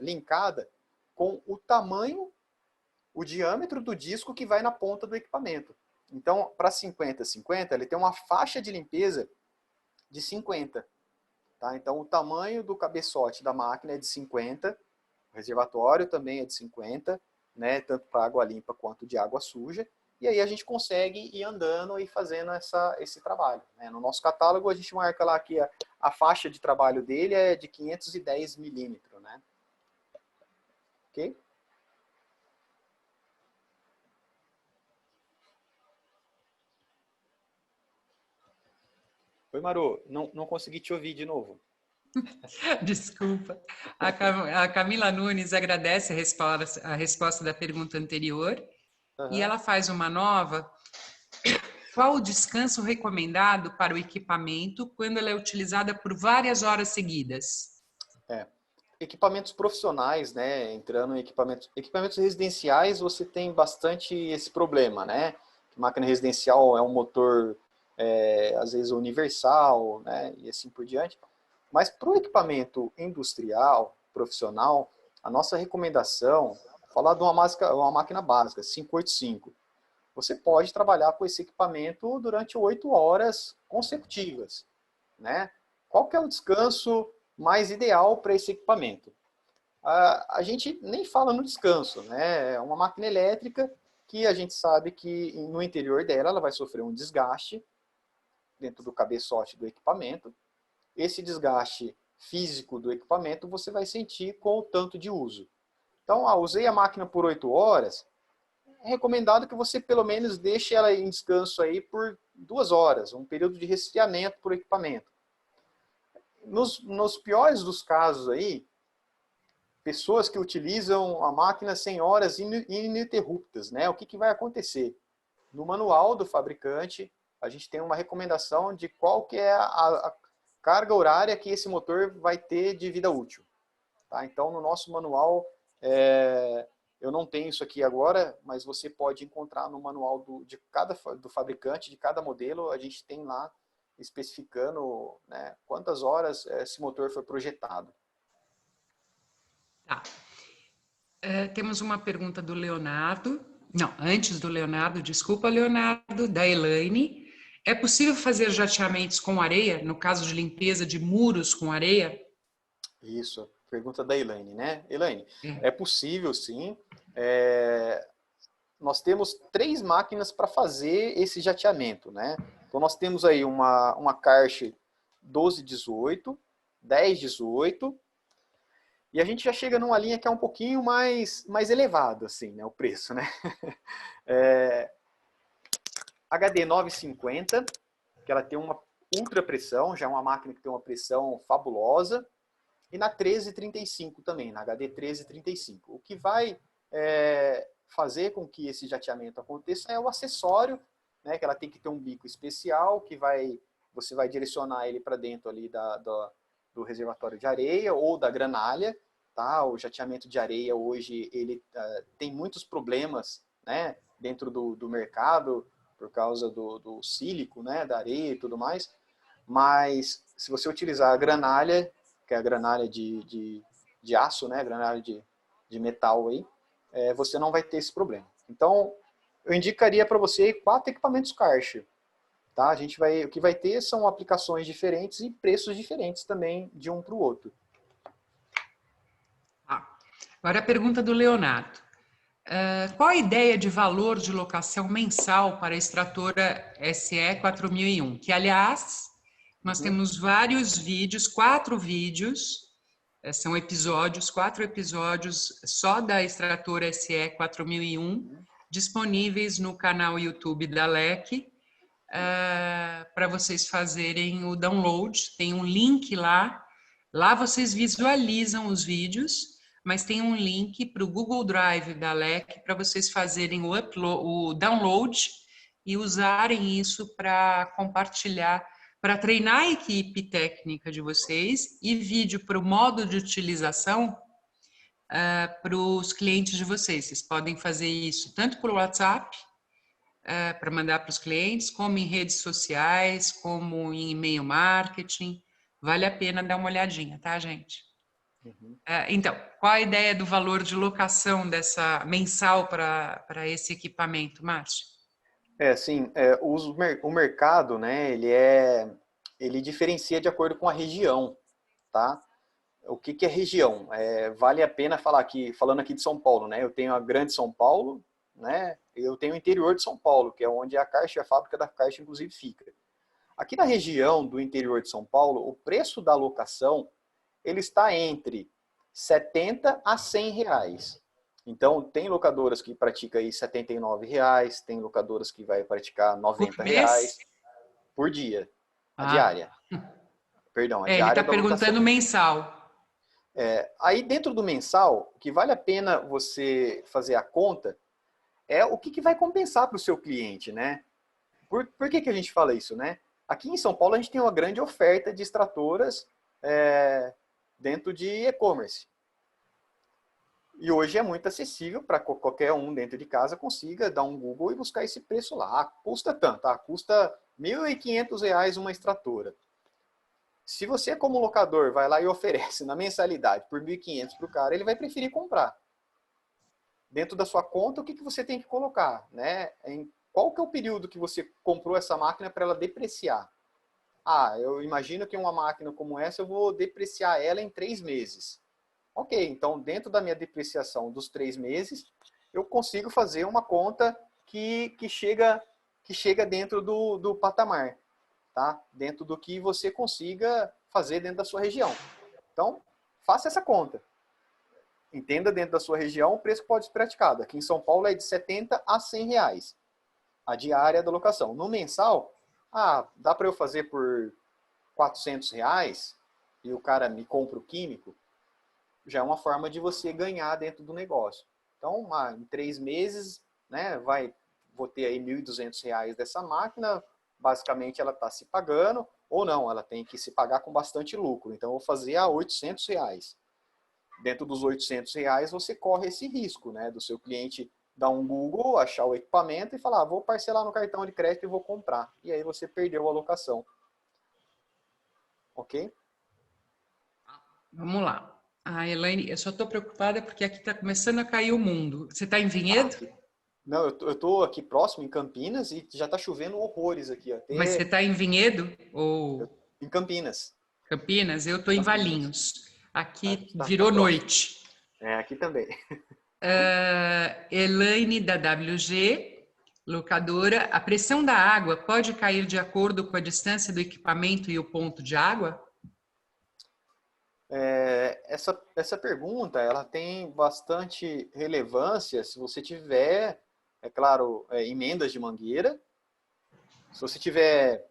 linkada com o tamanho, o diâmetro do disco que vai na ponta do equipamento. Então, para 50/50, ele tem uma faixa de limpeza de 50. Tá? Então, o tamanho do cabeçote da máquina é de 50, o reservatório também é de 50, né? Tanto para água limpa quanto de água suja. E aí a gente consegue ir andando e fazendo esse trabalho. Né? No nosso catálogo, a gente marca lá que a faixa de trabalho dele é de 510 milímetros. Né? Ok? Oi, Maru, não consegui te ouvir de novo. Desculpa. A Camila Nunes agradece a resposta da pergunta anterior e ela faz uma nova. Qual o descanso recomendado para o equipamento quando ela é utilizada por várias horas seguidas? Equipamentos profissionais, né? Entrando em equipamentos residenciais, você tem bastante esse problema, né? máquina residencial é um motor, às vezes, universal, né, e assim por diante. Mas para o equipamento industrial, profissional, a nossa recomendação, falar de uma máquina básica, 585, você pode trabalhar com esse equipamento durante 8 horas consecutivas, né? Qual que é o descanso mais ideal para esse equipamento? A gente nem fala no descanso, né? É uma máquina elétrica que a gente sabe que no interior dela ela vai sofrer um desgaste dentro do cabeçote do equipamento. Esse desgaste físico do equipamento você vai sentir com o tanto de uso. Então, usei a máquina por 8 horas, é recomendado que você pelo menos deixe ela em descanso aí por 2 horas, um período de resfriamento por equipamento. Nos piores dos casos aí, pessoas que utilizam a máquina sem horas ininterruptas, né? O que vai acontecer? No manual do fabricante, a gente tem uma recomendação de qual que é a carga horária que esse motor vai ter de vida útil. Tá? Então, no nosso manual, eu não tenho isso aqui agora, mas você pode encontrar no manual do fabricante, de cada modelo, a gente tem lá especificando, né, quantas horas esse motor foi projetado. Tá. Temos uma pergunta do Leonardo. Não, antes do Leonardo, desculpa, Leonardo, da Elaine. É possível fazer jateamentos com areia, no caso de limpeza de muros com areia? Isso, pergunta da Elaine, né? Elaine, É. é possível sim. Nós temos 3 máquinas para fazer esse jateamento, né? Então nós temos aí uma Karcher 1218, 1018, e a gente já chega numa linha que é um pouquinho mais elevado, assim, né? O preço, né? HD 950, que ela tem uma ultra pressão, já é uma máquina que tem uma pressão fabulosa, e na 1335 também, na HD 1335. O que vai fazer com que esse jateamento aconteça é o acessório, né, que ela tem que ter um bico especial, que você vai direcionar ele para dentro ali do reservatório de areia ou da granalha. Tá? O jateamento de areia hoje ele tem muitos problemas, né, dentro do mercado, por causa do sílico, né, da areia e tudo mais. Mas se você utilizar a granalha, que é a granalha de aço, né, granalha de metal aí, você não vai ter esse problema. Então, eu indicaria para você 4 equipamentos Karcher. Tá? O que vai ter são aplicações diferentes e preços diferentes também de um para o outro. Agora a pergunta do Leonardo. Qual a ideia de valor de locação mensal para a extratora SE 4001? Que, aliás, nós temos vários vídeos, 4 vídeos, são episódios, 4 episódios só da extratora SE 4001, disponíveis no canal YouTube da LEC, para vocês fazerem o download. Tem um link lá, vocês visualizam os vídeos, mas tem um link para o Google Drive da LEC para vocês fazerem o download e usarem isso para compartilhar, para treinar a equipe técnica de vocês, e vídeo para o modo de utilização para os clientes de vocês. Vocês podem fazer isso tanto por WhatsApp, para mandar para os clientes, como em redes sociais, como em e-mail marketing. Vale a pena dar uma olhadinha, tá, gente? Então, qual a ideia do valor de locação dessa mensal para esse equipamento, Márcio? Sim, o mercado, né, ele diferencia de acordo com a região, tá? O que é região? Vale a pena falando aqui de São Paulo, né? Eu tenho a Grande São Paulo, né? Eu tenho o interior de São Paulo, que é onde a Karcher, a fábrica da Karcher, inclusive, fica. Aqui na região do interior de São Paulo, o preço da locação ele está entre 70 a 100 reais. Então, tem locadoras que praticam aí 79 reais, tem locadoras que vai praticar 90 reais por dia, a diária. Perdão, a ele diária está da locação. perguntando mensal. Aí dentro do mensal, o que vale a pena você fazer a conta é o que vai compensar para o seu cliente, né? Por que a gente fala isso, né? Aqui em São Paulo a gente tem uma grande oferta de extratoras dentro de e-commerce. E hoje é muito acessível para qualquer um dentro de casa consiga dar um Google e buscar esse preço lá. Custa tanto, tá? Custa R$ 1.500 uma extratora. Se você, como locador, vai lá e oferece na mensalidade por 1.500 para o cara, ele vai preferir comprar. Dentro da sua conta, o que você tem que colocar? Né? Qual que é o período que você comprou essa máquina para ela depreciar? Ah, eu imagino que uma máquina como essa eu vou depreciar ela em 3 meses. Ok, então dentro da minha depreciação dos 3 meses, eu consigo fazer uma conta que chega dentro do patamar, tá? Dentro do que você consiga fazer dentro da sua região. Então, faça essa conta. Entenda dentro da sua região o preço que pode ser praticado. Aqui em São Paulo é de 70 a 100 reais a diária da locação. No mensal, dá para eu fazer por 400 reais e o cara me compra o químico, já é uma forma de você ganhar dentro do negócio. Então, em 3 meses, né, vou ter aí R$ 1.200 dessa máquina, basicamente ela está se pagando, ou não, ela tem que se pagar com bastante lucro. Então, eu vou fazer a R$ 800. Dentro dos R$ 800, você corre esse risco, né, do seu cliente dar um Google, achar o equipamento e falar, vou parcelar no cartão de crédito e vou comprar. E aí você perdeu a locação. Ok? Vamos lá. A Elaine, eu só estou preocupada porque aqui está começando a cair o mundo. Você está em Vinhedo? Não, eu tô aqui próximo, em Campinas, e já tá chovendo horrores aqui. Mas você está em Vinhedo ou Em Campinas. Campinas? Eu estou em Campinas. Valinhos. A Aqui gente tá virou próximo. noite. Aqui também. Elaine da WG, locadora. A pressão da água pode cair de acordo com a distância do equipamento e o ponto de água? Essa pergunta, ela tem bastante relevância se você tiver, é claro, emendas de mangueira, se você tiver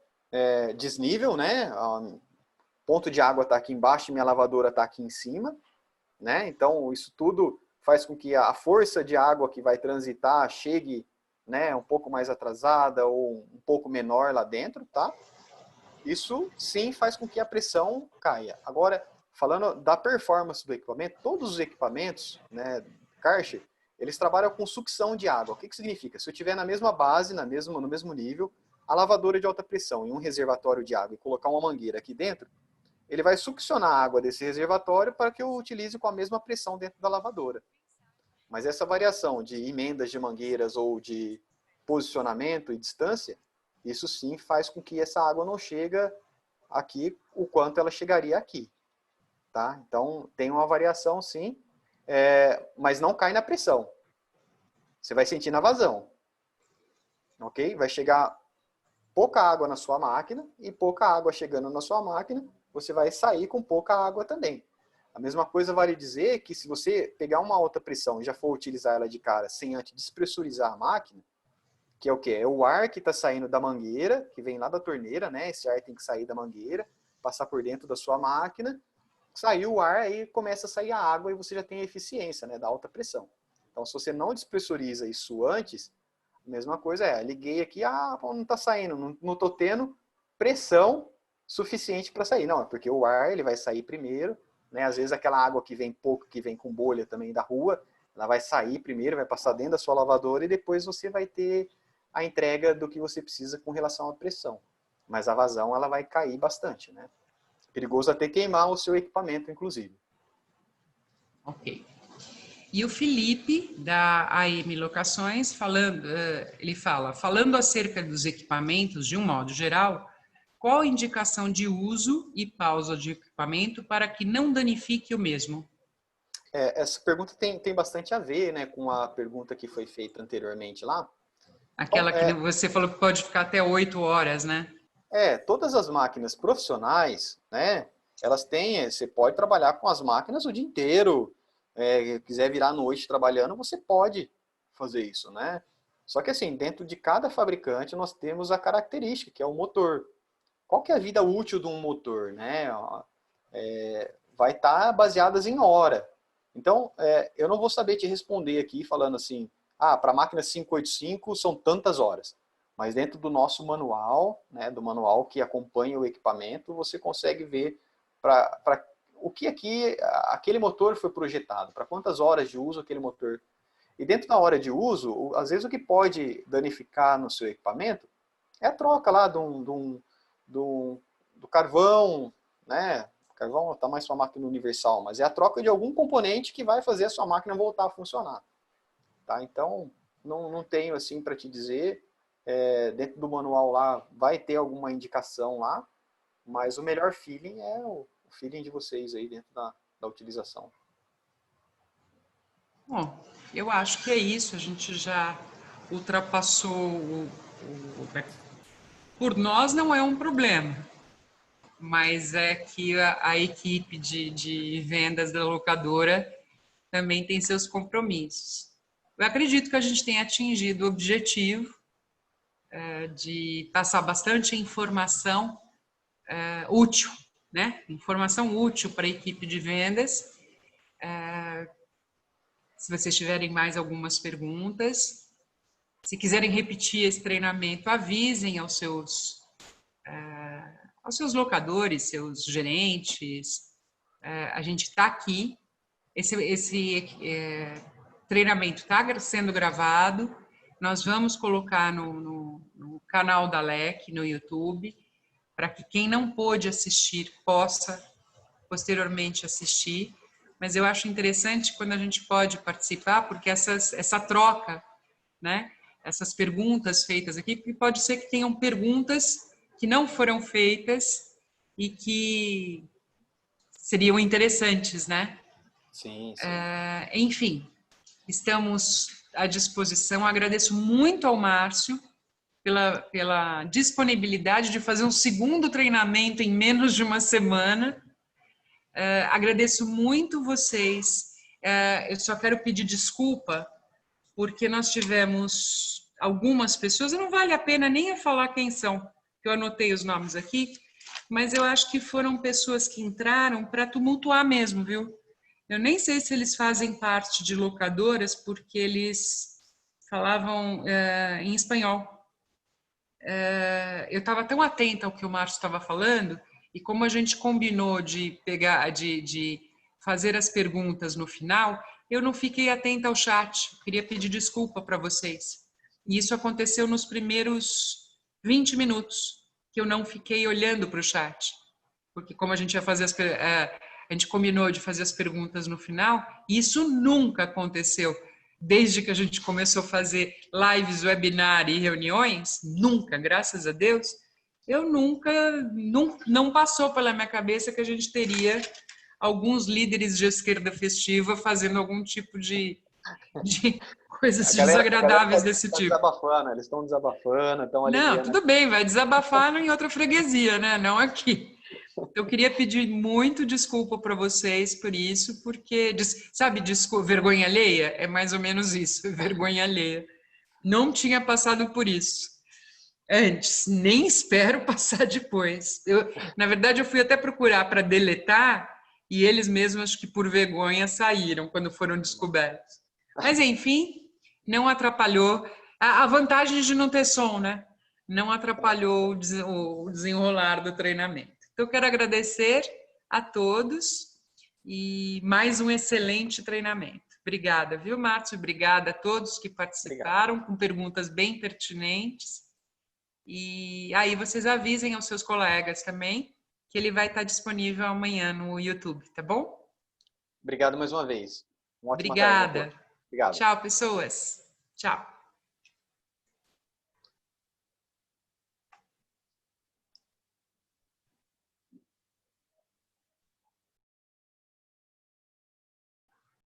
desnível, né? Ponto de água está aqui embaixo e minha lavadora está aqui em cima, né? Então, isso tudo faz com que a força de água que vai transitar chegue, né, um pouco mais atrasada ou um pouco menor lá dentro, tá? Isso sim faz com que a pressão caia. Agora, falando da performance do equipamento, todos os equipamentos, né, Karcher, eles trabalham com sucção de água. O que significa? Se eu tiver na mesma base, no mesmo nível, a lavadora de alta pressão e um reservatório de água e colocar uma mangueira aqui dentro, ele vai succionar a água desse reservatório para que eu utilize com a mesma pressão dentro da lavadora. Mas essa variação de emendas de mangueiras ou de posicionamento e distância, isso sim faz com que essa água não chegue aqui o quanto ela chegaria aqui. Tá? Então, tem uma variação sim, mas não cai na pressão. Você vai sentir na vazão. Ok? Vai chegar pouca água na sua máquina e pouca água chegando na sua máquina, você vai sair com pouca água também. A mesma coisa vale dizer que se você pegar uma alta pressão e já for utilizar ela de cara sem antes despressurizar a máquina, que é o quê? É o ar que está saindo da mangueira, que vem lá da torneira, né? Esse ar tem que sair da mangueira, passar por dentro da sua máquina, saiu o ar, aí começa a sair a água e você já tem a eficiência, né, da alta pressão. Então, se você não despressuriza isso antes, a mesma coisa liguei aqui, não está saindo, não estou tendo pressão suficiente para sair. Não, é porque o ar ele vai sair primeiro, né? Às vezes aquela água que vem pouco, que vem com bolha também da rua, ela vai sair primeiro, vai passar dentro da sua lavadora e depois você vai ter a entrega do que você precisa com relação à pressão. Mas a vazão ela vai cair bastante, né? Perigoso até queimar o seu equipamento, inclusive. Ok. E o Felipe, da AM Locações, ele fala, falando acerca dos equipamentos, de um modo geral, qual a indicação de uso e pausa de equipamento para que não danifique o mesmo? Essa pergunta tem bastante a ver, né, com a pergunta que foi feita anteriormente lá. Aquela que você falou que pode ficar até 8 horas, né? Todas as máquinas profissionais, né, elas têm, você pode trabalhar com as máquinas o dia inteiro, quiser virar à noite trabalhando, você pode fazer isso, né? Só que assim, dentro de cada fabricante nós temos a característica, que é o motor. Qual que é a vida útil de um motor, né? Vai estar baseadas em hora. Então, eu não vou saber te responder aqui falando assim, para a máquina 585 são tantas horas. Mas dentro do nosso manual, né, do manual que acompanha o equipamento, você consegue ver o que aquele motor foi projetado, para quantas horas de uso aquele motor. E dentro da hora de uso, às vezes o que pode danificar no seu equipamento é a troca lá do carvão, né? O carvão está mais para a máquina universal, mas é a troca de algum componente que vai fazer a sua máquina voltar a funcionar. Tá? Então, não tenho assim para te dizer, dentro do manual lá vai ter alguma indicação lá, mas o melhor feeling é o feeling de vocês aí dentro da utilização. Bom, eu acho que é isso, a gente já ultrapassou por nós não é um problema, mas é que a equipe de vendas da locadora também tem seus compromissos. Eu acredito que a gente tenha atingido o objetivo de passar bastante informação útil, né? Informação útil para a equipe de vendas. Se vocês tiverem mais algumas perguntas, se quiserem repetir esse treinamento, avisem aos seus locadores, seus gerentes. A gente está aqui. Esse treinamento está sendo gravado. Nós vamos colocar no canal da LEC, no YouTube, para que quem não pôde assistir possa posteriormente assistir. Mas eu acho interessante quando a gente pode participar, porque essa troca, né? Essas perguntas feitas aqui, porque pode ser que tenham perguntas que não foram feitas e que seriam interessantes, né? Sim, sim. Enfim, estamos à disposição. Agradeço muito ao Márcio pela disponibilidade de fazer um segundo treinamento em menos de uma semana. Agradeço muito vocês. Eu só quero pedir desculpa, porque nós tivemos algumas pessoas, e não vale a pena nem eu falar quem são, que eu anotei os nomes aqui, mas eu acho que foram pessoas que entraram para tumultuar mesmo, viu? Eu nem sei se eles fazem parte de locadoras, porque eles falavam em espanhol. Eu estava tão atenta ao que o Márcio estava falando, e como a gente combinou de fazer as perguntas no final, eu não fiquei atenta ao chat. Eu queria pedir desculpa para vocês. E isso aconteceu nos primeiros 20 minutos, que eu não fiquei olhando para o chat. Porque como a gente ia fazer a gente combinou de fazer as perguntas no final, e isso nunca aconteceu. Desde que a gente começou a fazer lives, webinar e reuniões, nunca, graças a Deus, não passou pela minha cabeça que a gente teria alguns líderes de esquerda festiva fazendo algum tipo de coisas desagradáveis desse tipo. Desabafando, eles estão desabafando, estão aliviando. Não, tudo bem, vai desabafar em outra freguesia, né? Não aqui. Eu queria pedir muito desculpa para vocês por isso, porque, sabe, vergonha alheia? É mais ou menos isso, vergonha alheia. Não tinha passado por isso antes, nem espero passar depois. Na verdade, eu fui até procurar para deletar e eles mesmos, acho que por vergonha, saíram quando foram descobertos. Mas, enfim, não atrapalhou. A vantagem de não ter som, né? Não atrapalhou o desenrolar do treinamento. Então, eu quero agradecer a todos e mais um excelente treinamento. Obrigada, viu, Márcio? Obrigada a todos que participaram, com perguntas bem pertinentes. E aí vocês avisem aos seus colegas também que ele vai estar disponível amanhã no YouTube, tá bom? Obrigado mais uma vez. Obrigada. Obrigado. Tchau, pessoas. Tchau.